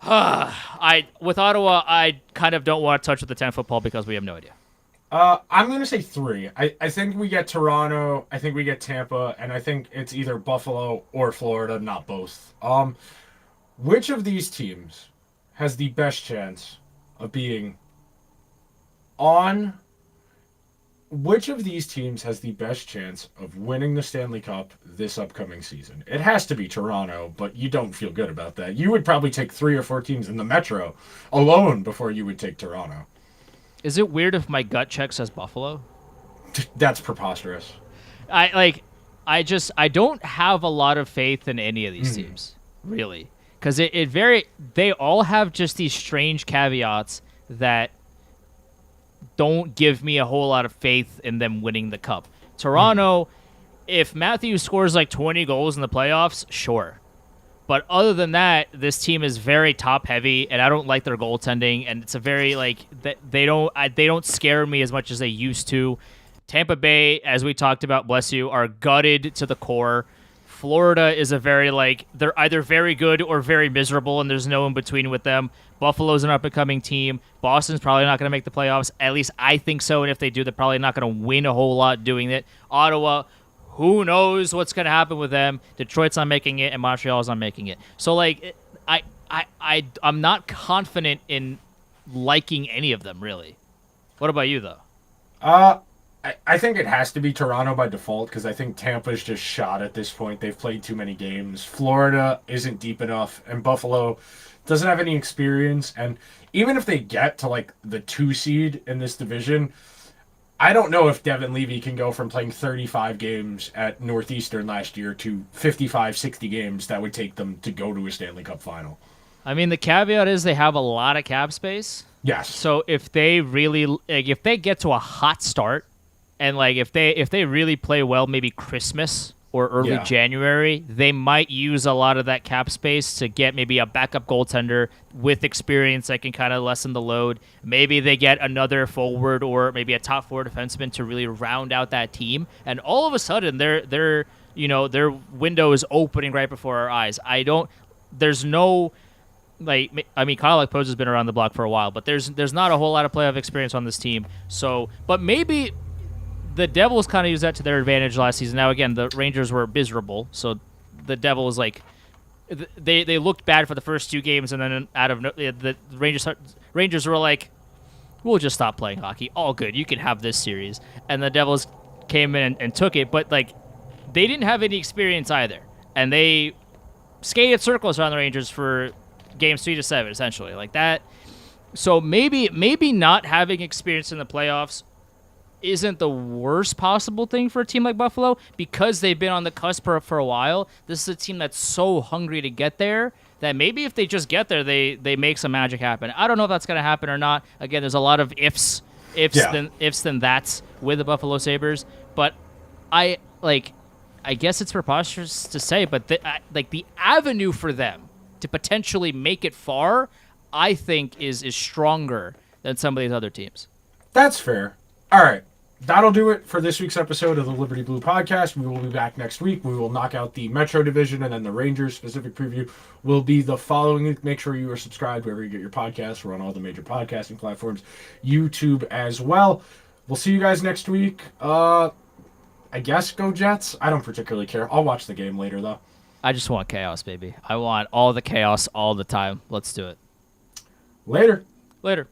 I kind of don't want to touch with the 10-foot pole because we have no idea. I'm going to say 3. I think we get Toronto, I think we get Tampa, and I think it's either Buffalo or Florida, not both. Which of these teams has the best chance of being on... Which of these teams has the best chance of winning the Stanley Cup this upcoming season? It has to be Toronto, but you don't feel good about that. You would probably take 3 or 4 teams in the Metro alone before you would take Toronto. Is it weird if my gut check says Buffalo? That's preposterous. I don't have a lot of faith in any of these teams, really. Because they all have just these strange caveats that don't give me a whole lot of faith in them winning the cup. Toronto, if Matthews scores like 20 goals in the playoffs, sure. But other than that, this team is very top heavy, and I don't like their goaltending. And it's a very they don't scare me as much as they used to. Tampa Bay, as we talked about, bless you, are gutted to the core. Florida is a very they're either very good or very miserable, and there's no in between with them. Buffalo's an up-and-coming team. Boston's probably not going to make the playoffs. At least I think so, and if they do, they're probably not going to win a whole lot doing it. Ottawa, who knows what's going to happen with them. Detroit's not making it, and Montreal's not making it. So, I'm not confident in liking any of them, really. What about you, though? I think it has to be Toronto by default because I think Tampa's just shot at this point. They've played too many games. Florida isn't deep enough, and Buffalo doesn't have any experience. And even if they get to the 2 seed in this division, I don't know if Devin Levy can go from playing 35 games at Northeastern last year to 55, 60 games that would take them to go to a Stanley Cup final. I mean, the caveat is they have a lot of cap space. Yes. So if they really if they get to a hot start, and if they really play well, maybe Christmas or early January, they might use a lot of that cap space to get maybe a backup goaltender with experience that can kind of lessen the load. Maybe they get another forward or maybe a top 4 defenseman to really round out that team. And all of a sudden, their window is opening right before our eyes. There's no... Kyle Ekpo's has been around the block for a while, but there's not a whole lot of playoff experience on this team. So, but maybe the Devils kind of used that to their advantage last season. Now, again, the Rangers were miserable, so the Devils they looked bad for the first 2 games, and then the Rangers were like, we'll just stop playing hockey. All good. You can have this series. And the Devils came in and took it, but like they didn't have any experience either, and they skated circles around the Rangers for games 3 to 7, essentially, like that. So maybe not having experience in the playoffs isn't the worst possible thing for a team like Buffalo, because they've been on the cusp for a while. This is a team that's so hungry to get there that maybe if they just get there, they make some magic happen. I don't know if that's going to happen or not. Again, there's a lot of ifs then that's with the Buffalo Sabres, but I guess it's preposterous to say, but the avenue for them to potentially make it far, I think is stronger than some of these other teams. That's fair. All right. That'll do it for this week's episode of the Liberty Blue Podcast. We will be back next week. We will knock out the Metro Division, and then the Rangers specific preview will be the following week. Make sure you are subscribed wherever you get your podcasts. We're on all the major podcasting platforms, YouTube as well. We'll see you guys next week. I guess go Jets. I don't particularly care. I'll watch the game later, though. I just want chaos, baby. I want all the chaos all the time. Let's do it. Later. Later.